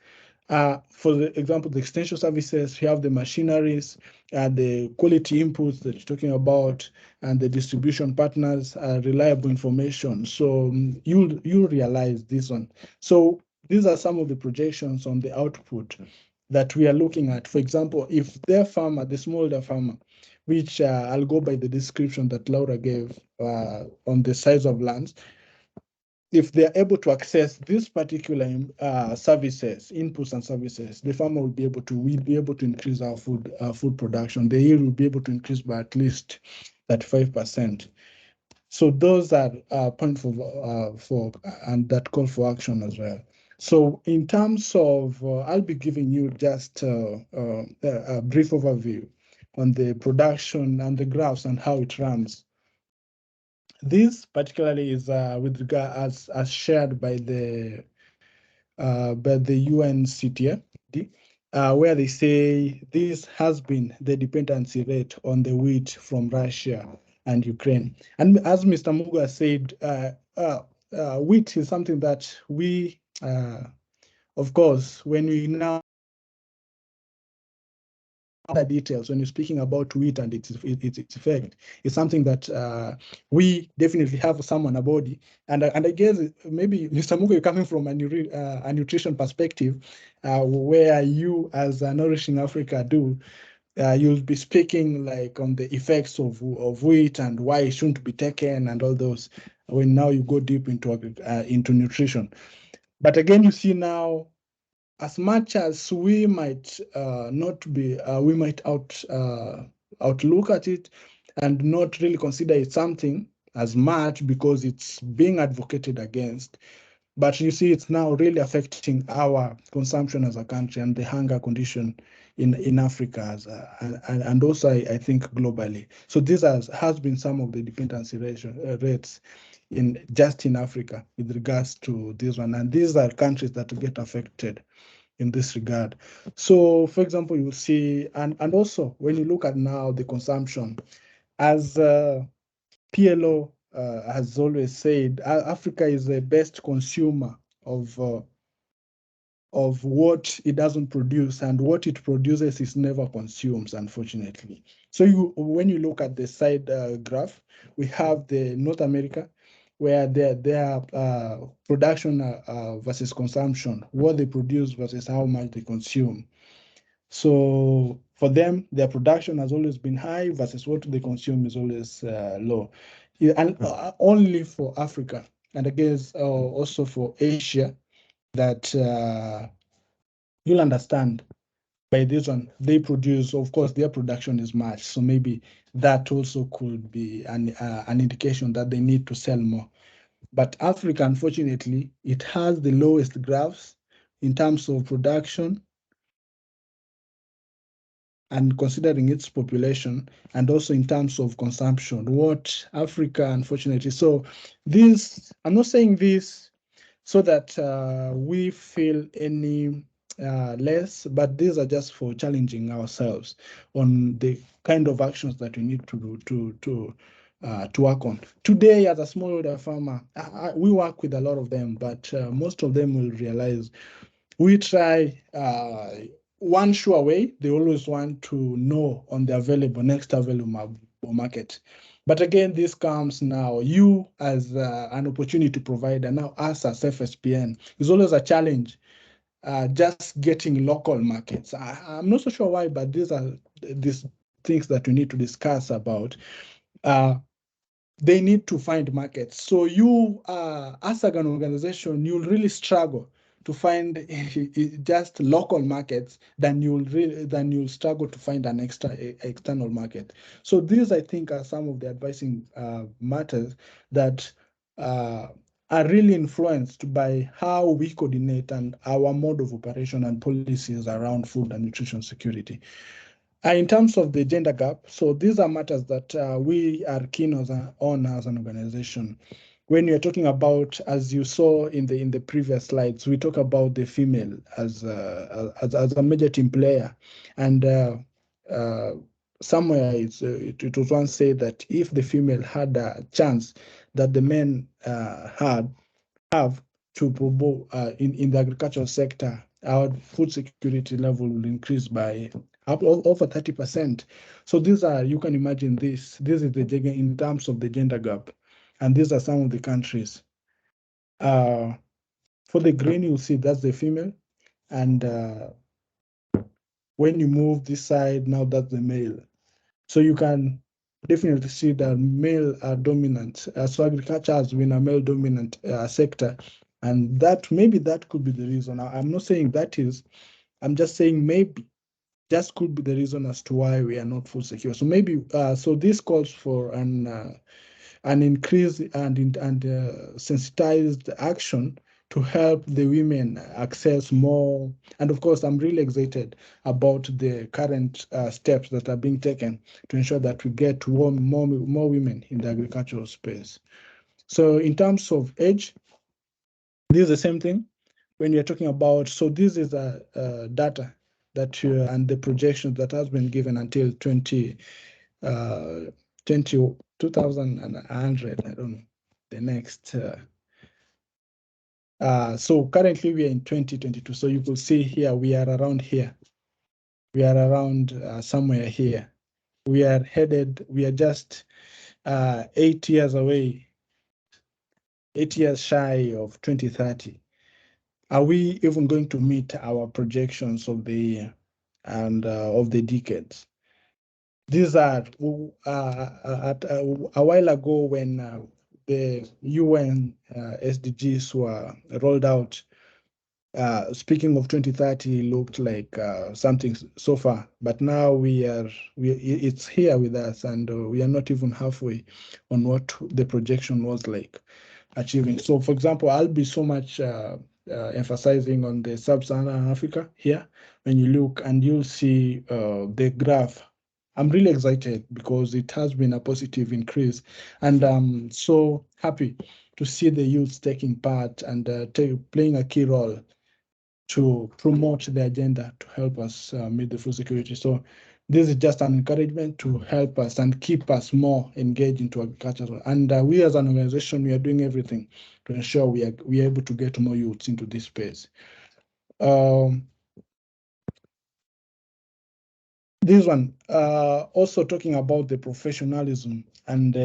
For the example, the extension services, we have the machineries, the quality inputs that you're talking about, and the distribution partners, reliable information. So you'll realize this one. So these are some of the projections on the output that we are looking at. For example, if their farmer, the smallholder farmer, which I'll go by the description that Laura gave on the size of lands, if they're able to access these particular services, inputs and services, the farmer will be able to increase our food production. The yield will be able to increase by at least 35%. So those are points for and that call for action as well. So in terms of, I'll be giving you just a brief overview on the production and the graphs and how it runs. This particularly is with regard as shared by the UNCTAD, where they say this has been the dependency rate on the wheat from Russia and Ukraine. And as Mr. Mugo has said, wheat is something that we, of course, when we now the details, when you're speaking about wheat and its effect, it's something that we definitely have some on our body. And I guess maybe Mr. Mugo, you're coming from a nutrition perspective, where you as Nourishing Africa do, you'll be speaking like on the effects of wheat and why it shouldn't be taken and all those, when now you go deep into nutrition. But again, you see now, as much as we might we might outlook at it and not really consider it something as much because it's being advocated against. But you see, it's now really affecting our consumption as a country and the hunger condition in Africa, and also I think globally. So this has been some of the dependency rates in Africa with regards to this one, and these are countries that get affected in this regard. So, for example, you see, and also when you look at now the consumption, as PLO has always said, Africa is the best consumer of what it doesn't produce, and what it produces is never consumes, unfortunately. So when you look at the side graph, we have the North America, where their production versus consumption, what they produce versus how much they consume. So for them, their production has always been high versus what they consume is always low. And only for Africa, and I guess also for Asia, that you'll understand by this one, they produce, of course, their production is much. So maybe that also could be an indication that they need to sell more. But Africa, unfortunately, it has the lowest graphs in terms of production and considering its population, and also in terms of consumption. What Africa, unfortunately, so this, I'm not saying this so that we feel any less, but these are just for challenging ourselves on the kind of actions that we need to do to work on. Today, as a smallholder farmer, we work with a lot of them, but most of them will realize we try one sure way. They always want to know on the next available market. But again, this comes now, you as an opportunity provider, now us as FSPN, is always a challenge, just getting local markets. I'm not so sure why, but these are these things that we need to discuss about. They need to find markets. So you, as an organization, you'll really struggle to find just local markets, then you'll struggle to find an external market. So these, I think, are some of the advising matters that are really influenced by how we coordinate and our mode of operation and policies around food and nutrition security. In terms of the gender gap, so these are matters that we are keen on as an organization. When you're talking about, as you saw in the previous slides, we talk about the female as a major team player, and somewhere it was once said that if the female had a chance that the men have to promote in the agricultural sector, our food security level will increase by over 30%. So these are, you can imagine this is the in terms of the gender gap. And these are some of the countries. For the green, you'll see that's the female. And when you move this side, now that's the male. So you can definitely see that male are dominant. So agriculture has been a male dominant sector. And that maybe that could be the reason. I'm not saying that is, I'm just saying maybe just could be the reason as to why we are not food secure. So maybe so this calls for an increase and sensitized action to help the women access more. And of course, I'm really excited about the current steps that are being taken to ensure that we get more women in the agricultural space. So in terms of age, this is the same thing. When you're talking about, so this is a data that and the projection that has been given until 2100, I don't know, the next. So currently we are in 2022. So you could see here, we are around here. We are around somewhere here. We are headed, we are just 8 years away, 8 years shy of 2030. Are we even going to meet our projections of the year and of the decades? These are a while ago when the UN SDGs were rolled out. Speaking of 2030, looked like something so far, but now it's here with us, and we are not even halfway on what the projection was like achieving. So, for example, I'll be so much emphasizing on the sub-Saharan Africa here. When you look and you'll see the graph, I'm really excited because it has been a positive increase, and I'm so happy to see the youth taking part and playing a key role to promote the agenda to help us meet the food security. So this is just an encouragement to help us and keep us more engaged into agriculture. And we as an organization, we are doing everything to ensure we are able to get more youths into this space. This one, also talking about the professionalism and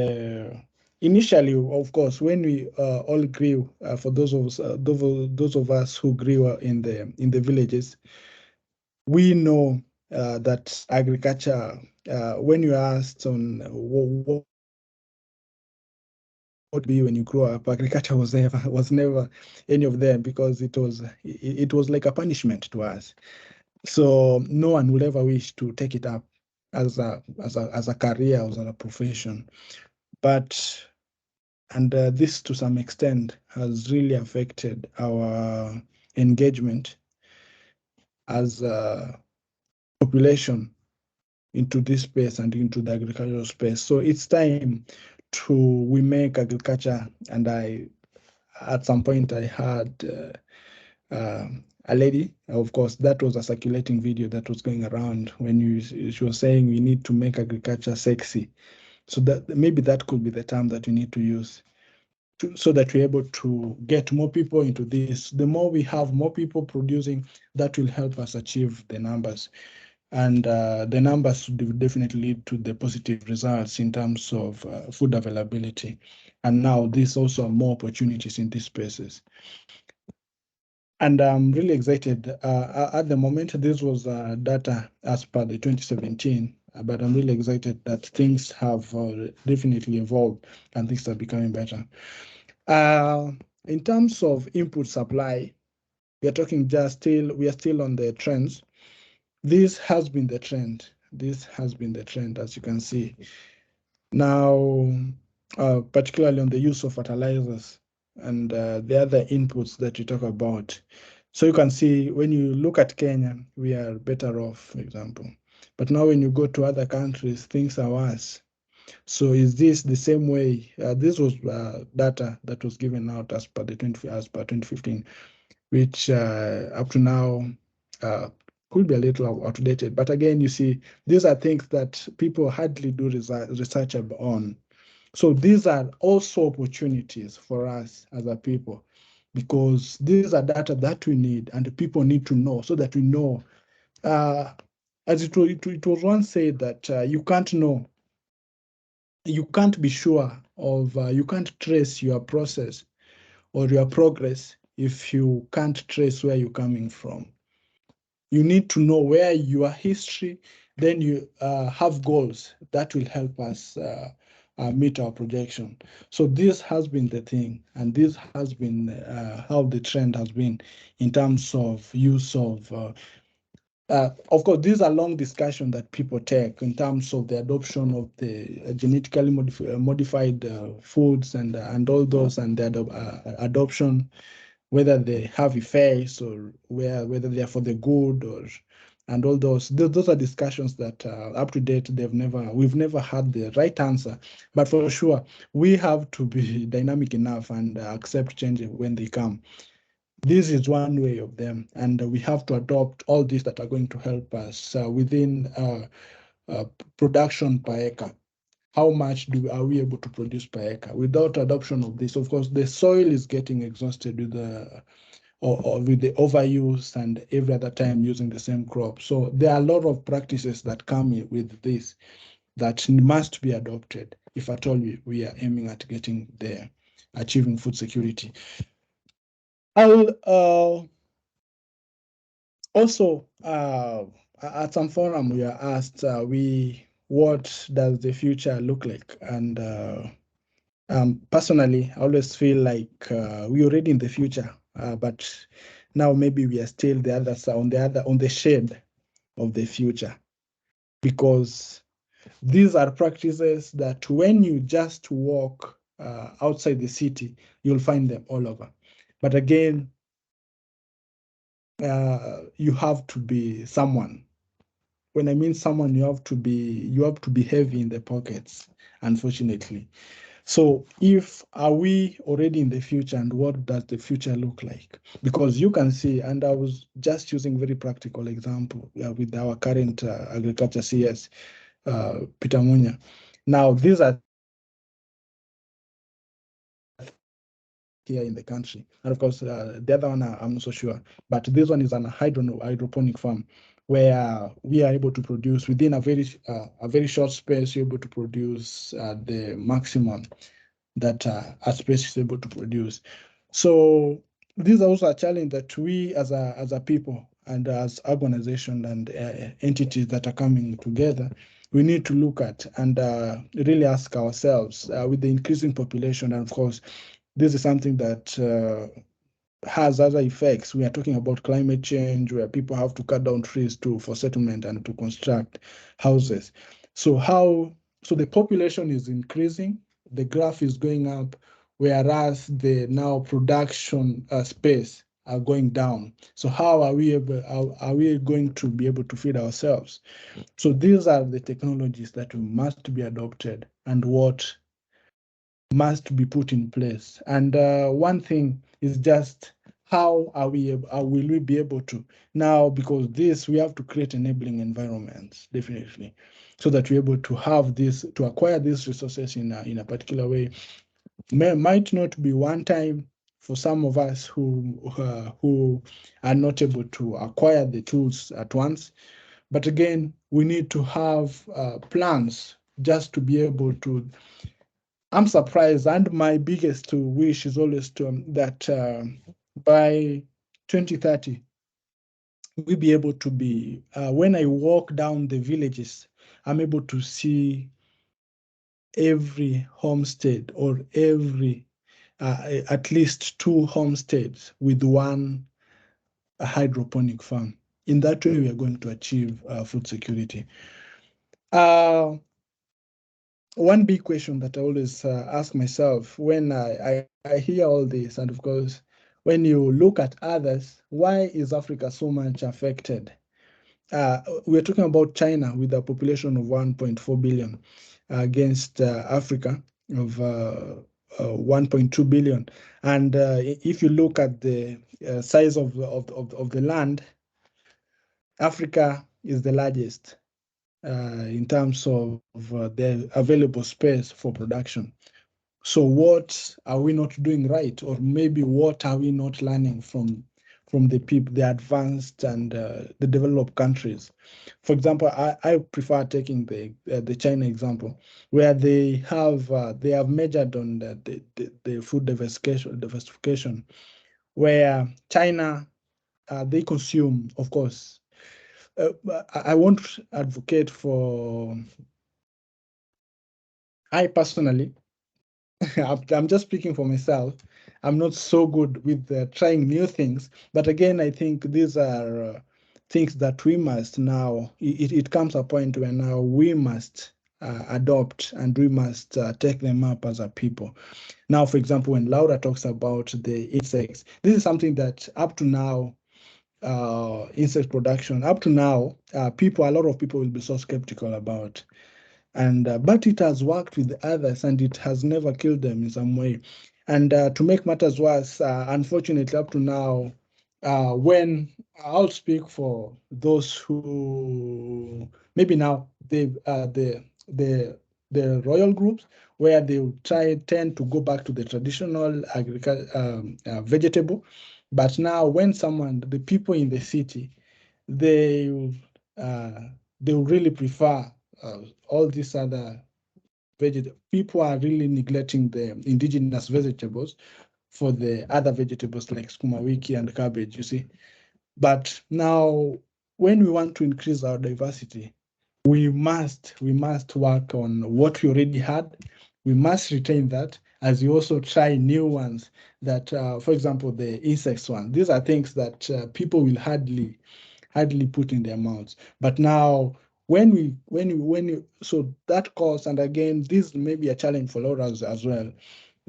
initially, of course, when we all grew, for those of us who grew in the villages, we know that agriculture. When you asked on what be when you grow up, agriculture was never any of them, because it was like a punishment to us. So no one will ever wish to take it up as a career or as a profession. But this to some extent has really affected our engagement as a population into this space and into the agricultural space. So it's time we make agriculture. And at some point I had a lady, of course, that was a circulating video that was going around when she was saying we need to make agriculture sexy. So that maybe that could be the term that we need to use so that we're able to get more people into this. The more we have more people producing, that will help us achieve the numbers. And the numbers would definitely lead to the positive results in terms of food availability. And now there's also more opportunities in these spaces. And I'm really excited. At the moment, this was data as per the 2017, but I'm really excited that things have definitely evolved and things are becoming better. In terms of input supply, we are talking we are still on the trends. This has been the trend. This has been the trend, as you can see. Now, particularly on the use of fertilizers and the other inputs that you talk about. So you can see when you look at Kenya, we are better off, for example. But now when you go to other countries, things are worse. So is this the same way? This was data that was given out as per 2015, which up to now could be a little outdated. But again, you see, these are things that people hardly do research on. So these are also opportunities for us as a people, because these are data that we need and the people need to know so that we know. As it was once said that you can't know, you can't be sure of, you can't trace your process or your progress if you can't trace where you're coming from. You need to know where your history, then you have goals that will help us meet our projection. So this has been the thing, and this has been how the trend has been in terms of use of course, these are long discussions that people take in terms of the adoption of the genetically modified foods and all those, and the adoption, whether they have effects or whether they are for the good and all those. Those are discussions that up to date we've never had the right answer. But for sure, we have to be dynamic enough and accept change when they come. This is one way of them, and we have to adopt all these that are going to help us within production per acre. How much are we able to produce per acre? Without adoption of this, of course, the soil is getting exhausted with with the overuse and every other time using the same crop. So there are a lot of practices that come with this that must be adopted if at all we are aiming at getting there, achieving food security. I'll also, at some forum, we are asked, what does the future look like? And personally, I always feel like we're already in the future, but now maybe we are still the other side, on the shade of the future, because these are practices that when you just walk outside the city, you'll find them all over. But again, you have to be someone. When I mean someone, you have to be heavy in the pockets, unfortunately. So are we already in the future, and what does the future look like? Because you can see, and I was just using very practical example with our current agriculture CS, Peter Munya. Now, these are here in the country. And of course, the other one, I'm not so sure, but this one is an hydroponic farm where we are able to produce within a very short space, you're able to produce the maximum that a space is able to produce. So these are also a challenge that we as a people and as organization and entities that are coming together, we need to look at and really ask ourselves with the increasing population. And of course, this is something that has other effects. We are talking about climate change, where people have to cut down trees for settlement and to construct houses. So the population is increasing, the graph is going up, whereas the now production space are going down. So how are we going to be able to feed ourselves? So these are the technologies that must be adopted and what must be put in place. And one thing is just how will we be able to now, because we have to create enabling environments, definitely, so that we're able to have to acquire these resources in a particular way. Might not be one time for some of us who are not able to acquire the tools at once, But again, we need to have plans just to be able to. I'm surprised, and my biggest wish is always that by 2030, we be able to be, when I walk down the villages, I'm able to see every homestead or every, at least 2 homesteads with one hydroponic farm. In that way, we are going to achieve food security. One big question that I always ask myself when I hear all this, and of course, when you look at others, why is Africa so much affected? We're talking about China with a population of 1.4 billion against Africa of 1.2 billion. And if you look at the size of the land, Africa is the largest in terms of the available space for production. So what are we not doing right? Or maybe what are we not learning from the people, the advanced and the developed countries? For example, I prefer taking the China example, where they have measured on the food diversification, where China, they consume, of course. I won't advocate for, I personally, I'm just speaking for myself. I'm not so good with trying new things. But again, I think these are things that we must now, it comes a point where now we must adopt and we must take them up as a people. Now, for example, when Laura talks about the insects, this is something that up to now, insect production, up to now, a lot of people will be so skeptical about. And but it has worked with others and it has never killed them in some way. And to make matters worse, unfortunately, up to now, when I'll speak for those who maybe now the royal groups, where they will tend to go back to the traditional vegetable. But now when the people in the city, they will really prefer all these other vegetables. People are really neglecting the indigenous vegetables for the other vegetables like sukuma wiki and cabbage, you see. But now, when we want to increase our diversity, we must work on what we already had. We must retain that as we also try new ones that, for example, the insects one. These are things that people will hardly put in their mouths. But now, so that cost, and again, this may be a challenge for Laura as well.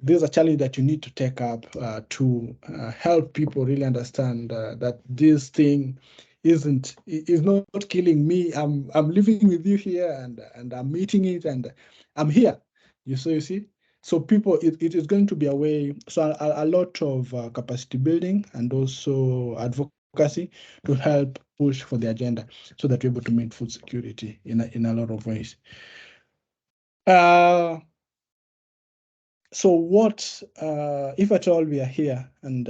There's a challenge that you need to take up to help people really understand that this thing is not killing me. I'm living with you here, and I'm eating it, and I'm here. You see. So people, it is going to be a way. So a lot of capacity building and also advocacy to help push for the agenda, so that we're able to make food security in a lot of ways. So what, if at all we are here and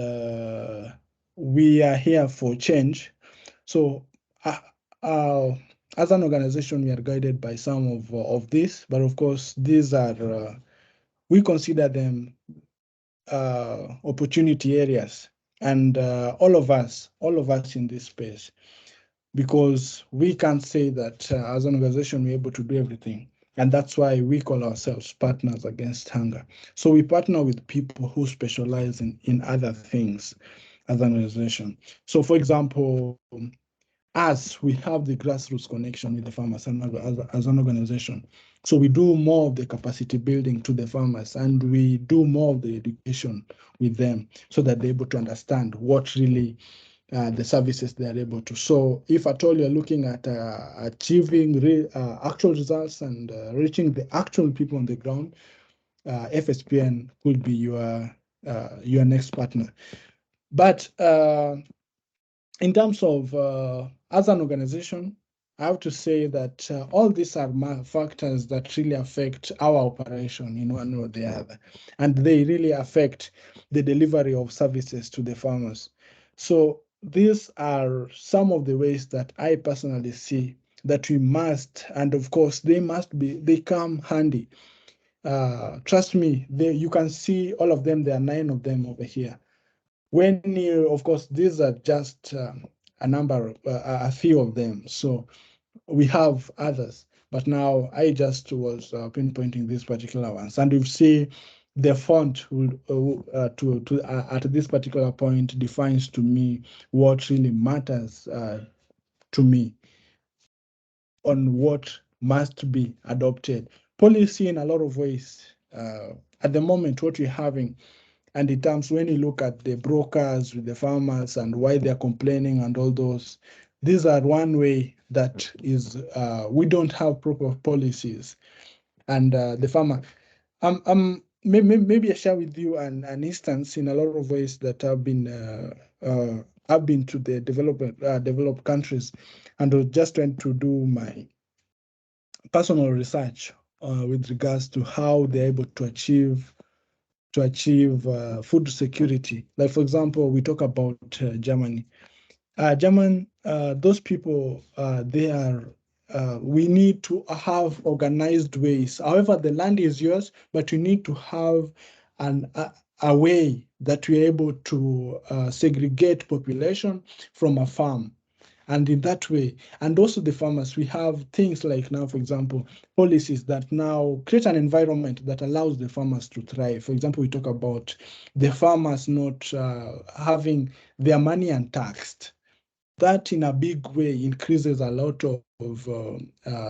we are here for change? So as an organization, we are guided by some of this, but of course, these are, we consider them opportunity areas, and all of us in this space, because we can't say that as an organization, we're able to do everything. And that's why we call ourselves Partners Against Hunger. So we partner with people who specialize in other things as an organization. So for example, us, we have the grassroots connection with the farmers as an organization. So we do more of the capacity building to the farmers, and we do more of the education with them so that they're able to understand what really the services they are able to. So if at all you're looking at achieving actual results and reaching the actual people on the ground, FSPN could be your next partner. But in terms of as an organization, I have to say that all these are factors that really affect our operation in one or the other, and they really affect the delivery of services to the farmers. So these are some of the ways that I personally see that we must, and of course they come handy. Trust me, you can see all of them. There are 9 of them over here. When you, of course, these are just a few of them. So we have others, but now I just was pinpointing these particular ones, and you see the font will at this particular point defines to me what really matters to me on what must be adopted. Policy in a lot of ways. At the moment, what we're having, and in terms when you look at the brokers with the farmers and why they're complaining and all those, these are one way that is we don't have proper policies, and the farmer. Maybe I share with you an instance in a lot of ways that I've been to the developed countries, and was just trying to do my personal research with regards to how they're able to achieve food security. Like, for example, we talk about Germany. Those people, we need to have organized ways. However, the land is yours, but you need to have a way that we're able to segregate population from a farm. And in that way, and also the farmers, we have things like now, for example, policies that now create an environment that allows the farmers to thrive. For example, we talk about the farmers not having their money untaxed. That in a big way increases a lot of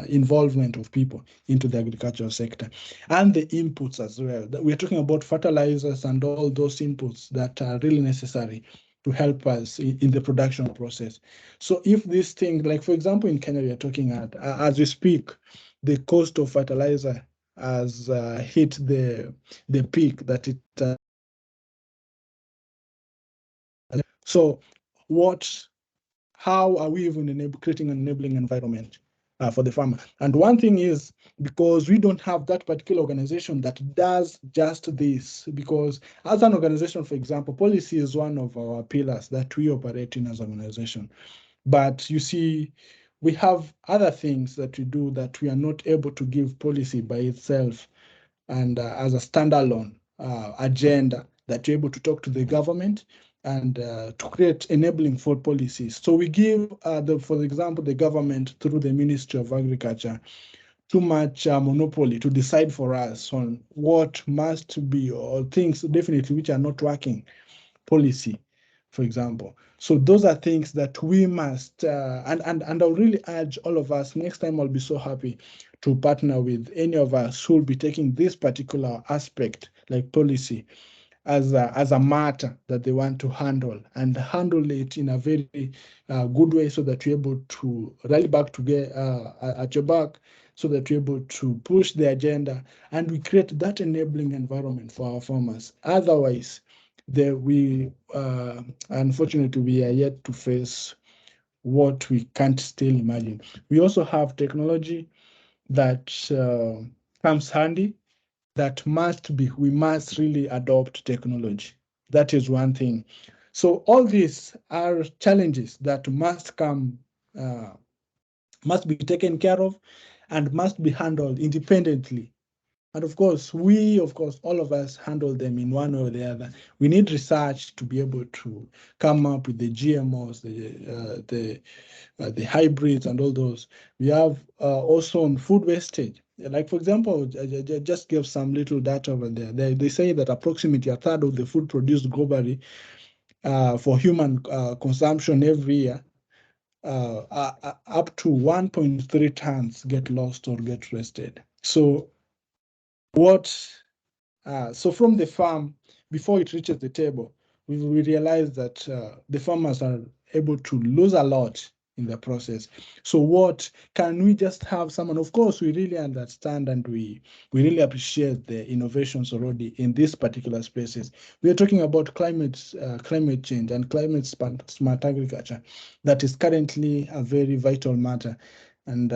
involvement of people into the agricultural sector, and the inputs as well. We're talking about fertilizers and all those inputs that are really necessary to help us in the production process. So if this thing, like for example in Kenya, we are talking at, as we speak, the cost of fertilizer has hit the peak that it. So how are we even creating an enabling environment for the farmer? And one thing is, because we don't have that particular organization that does just this, because as an organization, for example, policy is one of our pillars that we operate in as an organization. But you see, we have other things that we do that we are not able to give policy by itself and as a standalone agenda that you're able to talk to the government and to create enabling for policies. So we give, for example, the government through the Ministry of Agriculture too much monopoly to decide for us on what must be, or things definitely which are not working, policy, for example. So those are things that we must, and I'll really urge all of us, next time I'll be so happy to partner with any of us who will be taking this particular aspect, like policy, as a matter that they want to handle, and handle it in a very good way, so that we're able to rally back to get at your back, so that we're able to push the agenda and we create that enabling environment for our farmers. Otherwise, unfortunately, we are yet to face what we can't still imagine. We also have technology that comes handy, that we must really adopt technology. That is one thing. So all these are challenges that must be taken care of and must be handled independently. And of course, all of us handle them in one or the other. We need research to be able to come up with the GMOs, the hybrids and all those. We have also on food wastage. Like, for example, I just give some little data over there. They say that approximately a third of the food produced globally for human consumption every year, up to 1.3 tons get lost or get wasted. So so from the farm, before it reaches the table, we realize that the farmers are able to lose a lot in the process. So what can we just have someone? Of course, we really understand and we really appreciate the innovations already in these particular spaces. We are talking about climate change and climate smart agriculture. That is currently a very vital matter. And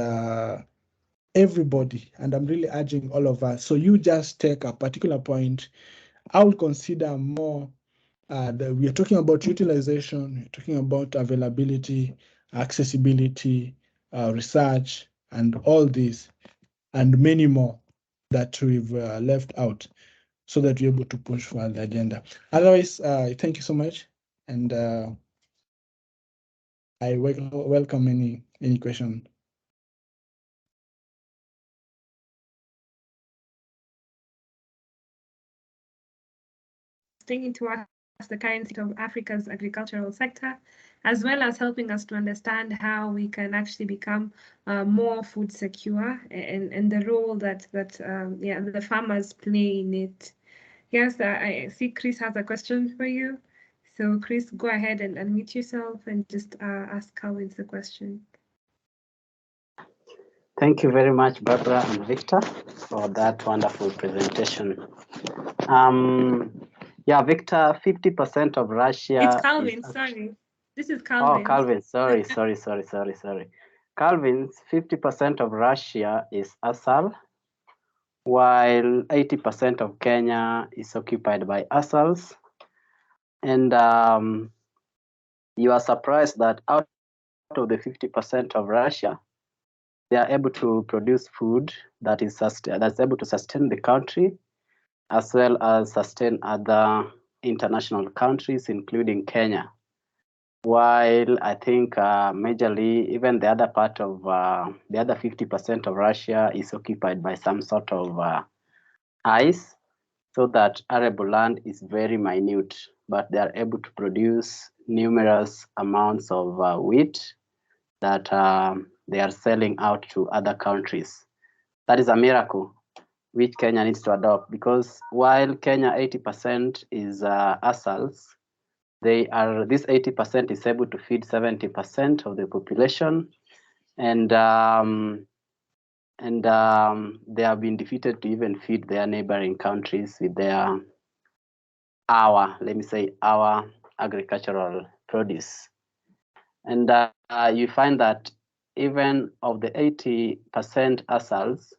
everybody, and I'm really urging all of us. So you just take a particular point. I will consider more we are talking about utilization, we're talking about availability, accessibility, research, and all this, and many more that we've left out so that we're able to push for the agenda. Otherwise, thank you so much. And I welcome any question. Taking to us the current state of Africa's agricultural sector, as well as helping us to understand how we can actually become more food secure and the role that the farmers play in it. Yes, I see Chris has a question for you. So Chris, go ahead and unmute yourself and just ask Kalvince the question. Thank you very much, Babra and Victor, for that wonderful presentation. Yeah, Victor, 50% of Russia. It's Kalvince, sorry. This is Kalvince. Oh, Kalvince, sorry. Kalvince, 50% of Russia is ASAL, while 80% of Kenya is occupied by ASALs. And you are surprised that out of the 50% of Russia, they are able to produce food that's able to sustain the country, as well as sustain other international countries, including Kenya. While I think majorly, even the other part of the other 50% of Russia is occupied by some sort of ice, so that arable land is very minute, but they are able to produce numerous amounts of wheat that they are selling out to other countries. That is a miracle which Kenya needs to adopt, because while Kenya 80% is ASALs, this 80% is able to feed 70% of the population, and they have been defeated to even feed their neighboring countries with our agricultural produce. And you find that even of the 80% ASALs,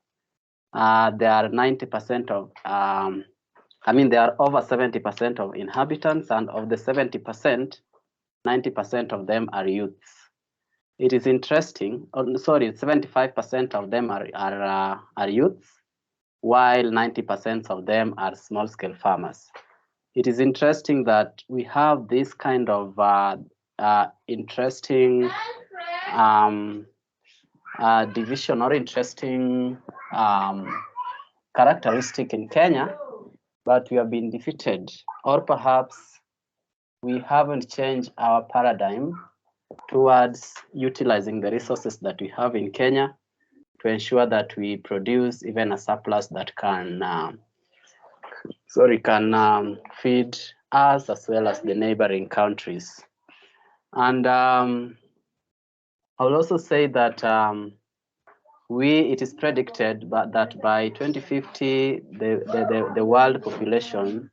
there are 90% of, there are over 70% of inhabitants, and of the 70%, 90% of them are youths. It is interesting, 75% of them are youths, while 90% of them are small-scale farmers. It is interesting that we have this kind of interesting division or interesting characteristic in Kenya, but we have been defeated, or perhaps we haven't changed our paradigm towards utilizing the resources that we have in Kenya to ensure that we produce even a surplus that can feed us as well as the neighboring countries. And I will also say that it is predicted that by 2050, the world population,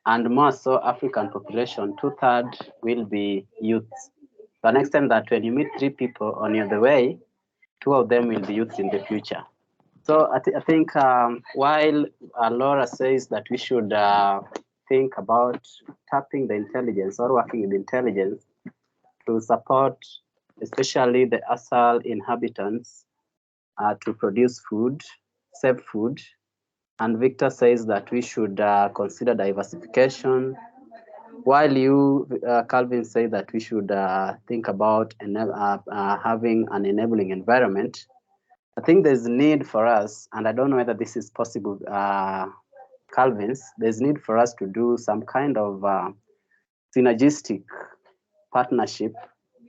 and more so African population, 2/3 will be youths. To an extent that when you meet 3 people on the way, 2 of them will be youths in the future. So I think while Laura says that we should think about tapping the intelligence or working with intelligence to support especially the ASAL inhabitants to produce food, save food, and Victor says that we should consider diversification, while you, Kalvince, say that we should think about having an enabling environment. I think there's need for us, and I don't know whether this is possible, Kalvince, there's need for us to do some kind of synergistic partnership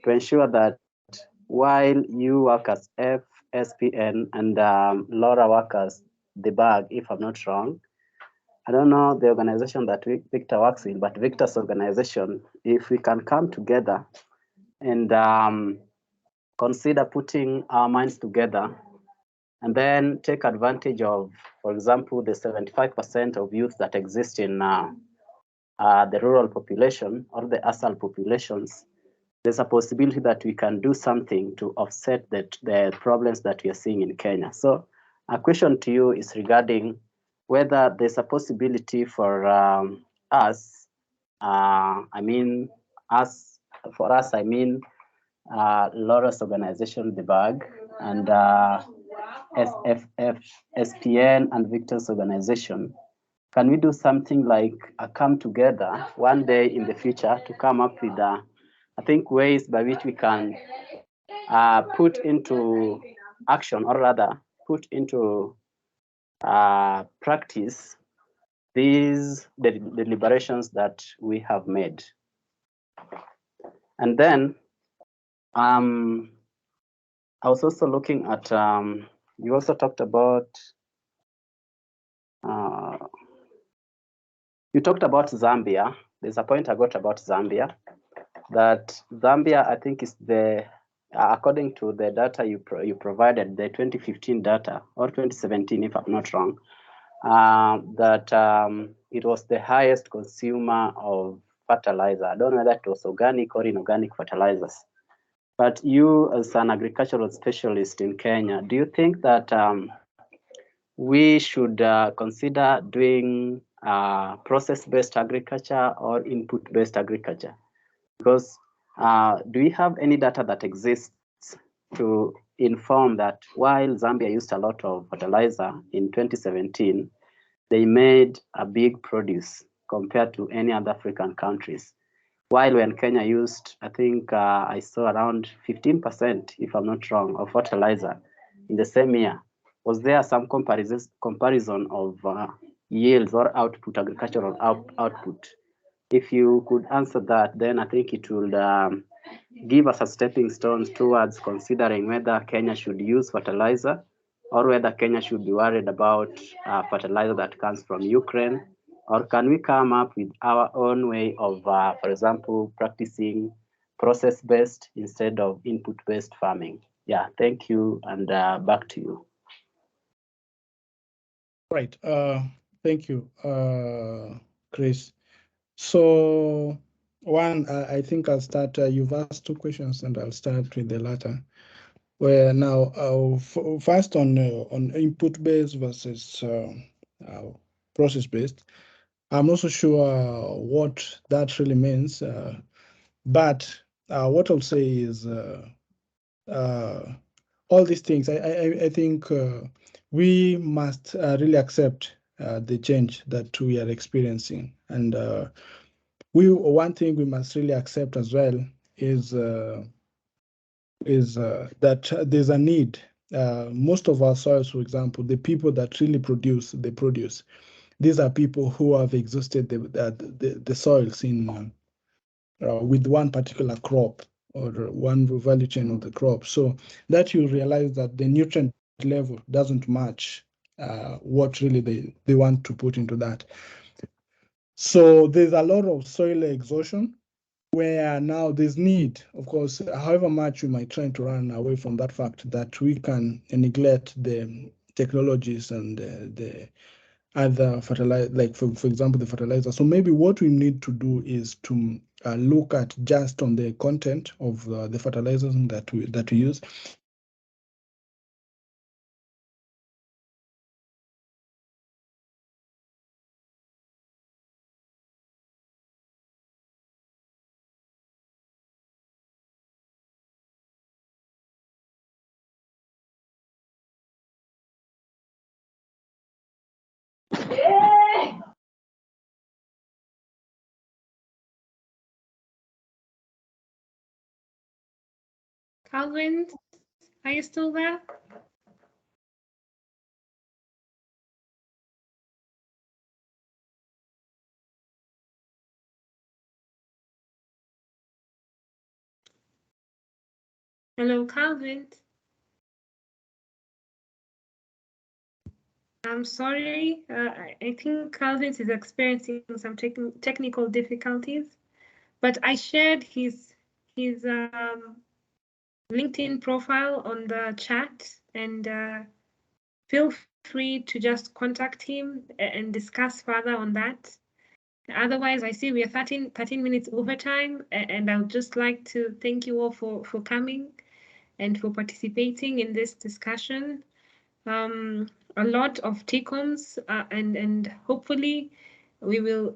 to ensure that while you work as FSPN and Laura work as the bag, if I'm not wrong, I don't know the organization that Victor works in, but Victor's organization, if we can come together and consider putting our minds together and then take advantage of, for example, the 75% of youth that exist in the rural population or the ASAL populations, there's a possibility that we can do something to offset the problems that we are seeing in Kenya. So a question to you is regarding whether there's a possibility for us I mean, for us, I mean, Laura's organization, the BAG, and FSPN and Victor's organization. Can we do something like a come together one day in the future to come up with, I think, ways by which we can put into action, or rather put into practice these deliberations that we have made. And then I was also looking at, you also talked about, you talked about Zambia. There's a point I got about Zambia, that Zambia, I think, is the, according to the data you provided, the 2015 data, or 2017, if I'm not wrong, that it was the highest consumer of fertilizer. I don't know whether it was organic or inorganic fertilizers. But you, as an agricultural specialist in Kenya, do you think that we should consider doing process-based agriculture or input-based agriculture? Because do we have any data that exists to inform that while Zambia used a lot of fertilizer in 2017, they made a big produce compared to any other African countries? While when Kenya used, I think I saw around 15%, if I'm not wrong, of fertilizer in the same year. Was there some comparison of yields or output, agricultural output? If you could answer that, then I think it will give us a stepping stone towards considering whether Kenya should use fertilizer or whether Kenya should be worried about fertilizer that comes from Ukraine, or can we come up with our own way of, for example, practicing process-based instead of input-based farming? Yeah, thank you, and back to you. Right. Thank you, Chris. So one, I think I'll start. You've asked two questions, and I'll start with the latter. Where now, first on input-based versus process-based. I'm not so sure what that really means, but what I'll say is all these things. I think we must really accept the change that we are experiencing, and one thing we must really accept as well is that there's a need. Most of our soils, for example, the people that really produce, they produce. These are people who have exhausted the soils in with one particular crop or one value chain of the crop. So that you realize that the nutrient level doesn't match what really they want to put into that. So there's a lot of soil exhaustion where now there's need, of course, however much we might try to run away from that fact that we can neglect the technologies and the other fertilizer, like for example, the fertilizer. So maybe what we need to do is to look at just on the content of the fertilizers that we use. Kalvince, are you still there? Hello, Kalvince. I'm sorry. I think Kalvince is experiencing some technical difficulties, but I shared his LinkedIn profile on the chat, and feel free to just contact him and discuss further on that. Otherwise, I see we are 13 minutes overtime, and I would just like to thank you all for coming and for participating in this discussion. A lot of take-homes, and hopefully we will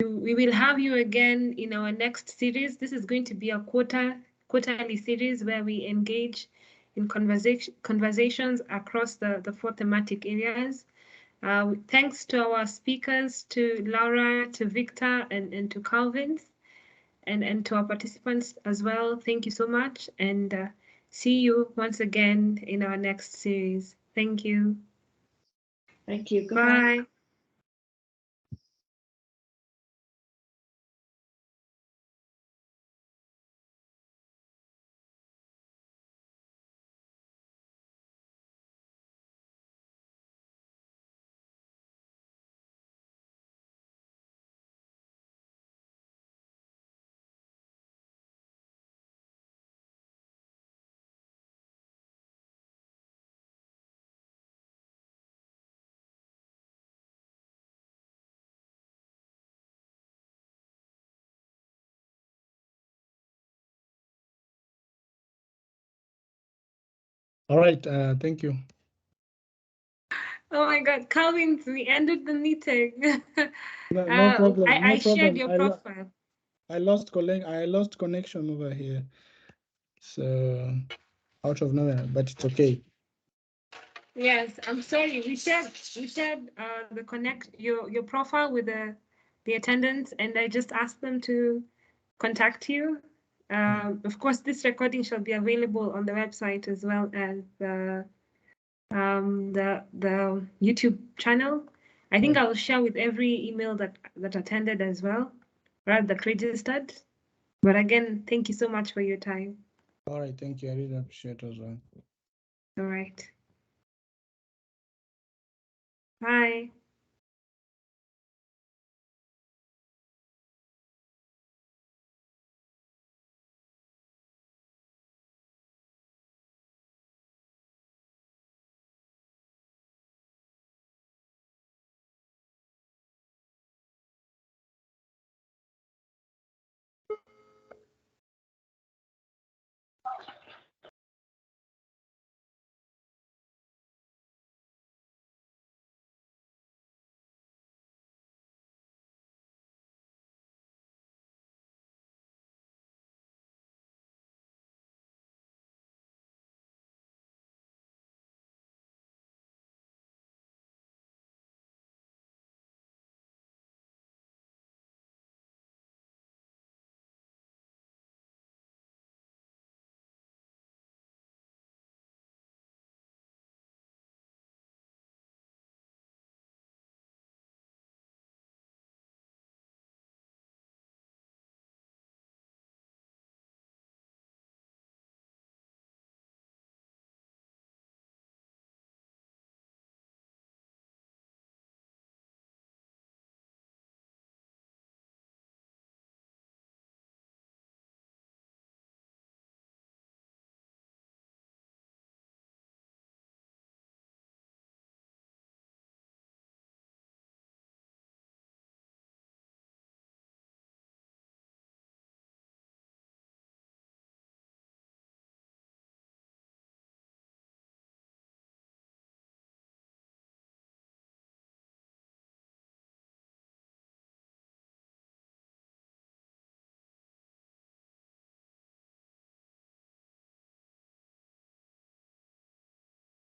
We will have you again in our next series. This is going to be a quarterly series where we engage in conversations across the 4 thematic areas. Thanks to our speakers, to Laura, to Victor, and to Kalvince, and to our participants as well. Thank you so much, and see you once again in our next series. Thank you. Thank you. Goodbye. Bye. All right, thank you. Oh my God, Calvin, we ended the meeting. No problem. I shared your profile. I lost connection over here, so out of nowhere, but it's okay. Yes, I'm sorry. We shared your profile with the attendants, and I just asked them to contact you. Of course, this recording shall be available on the website as well as the YouTube channel. I think I will share with every email that attended as well, right? That registered. But again, thank you so much for your time. All right, thank you. I really appreciate it as well. All right. Bye.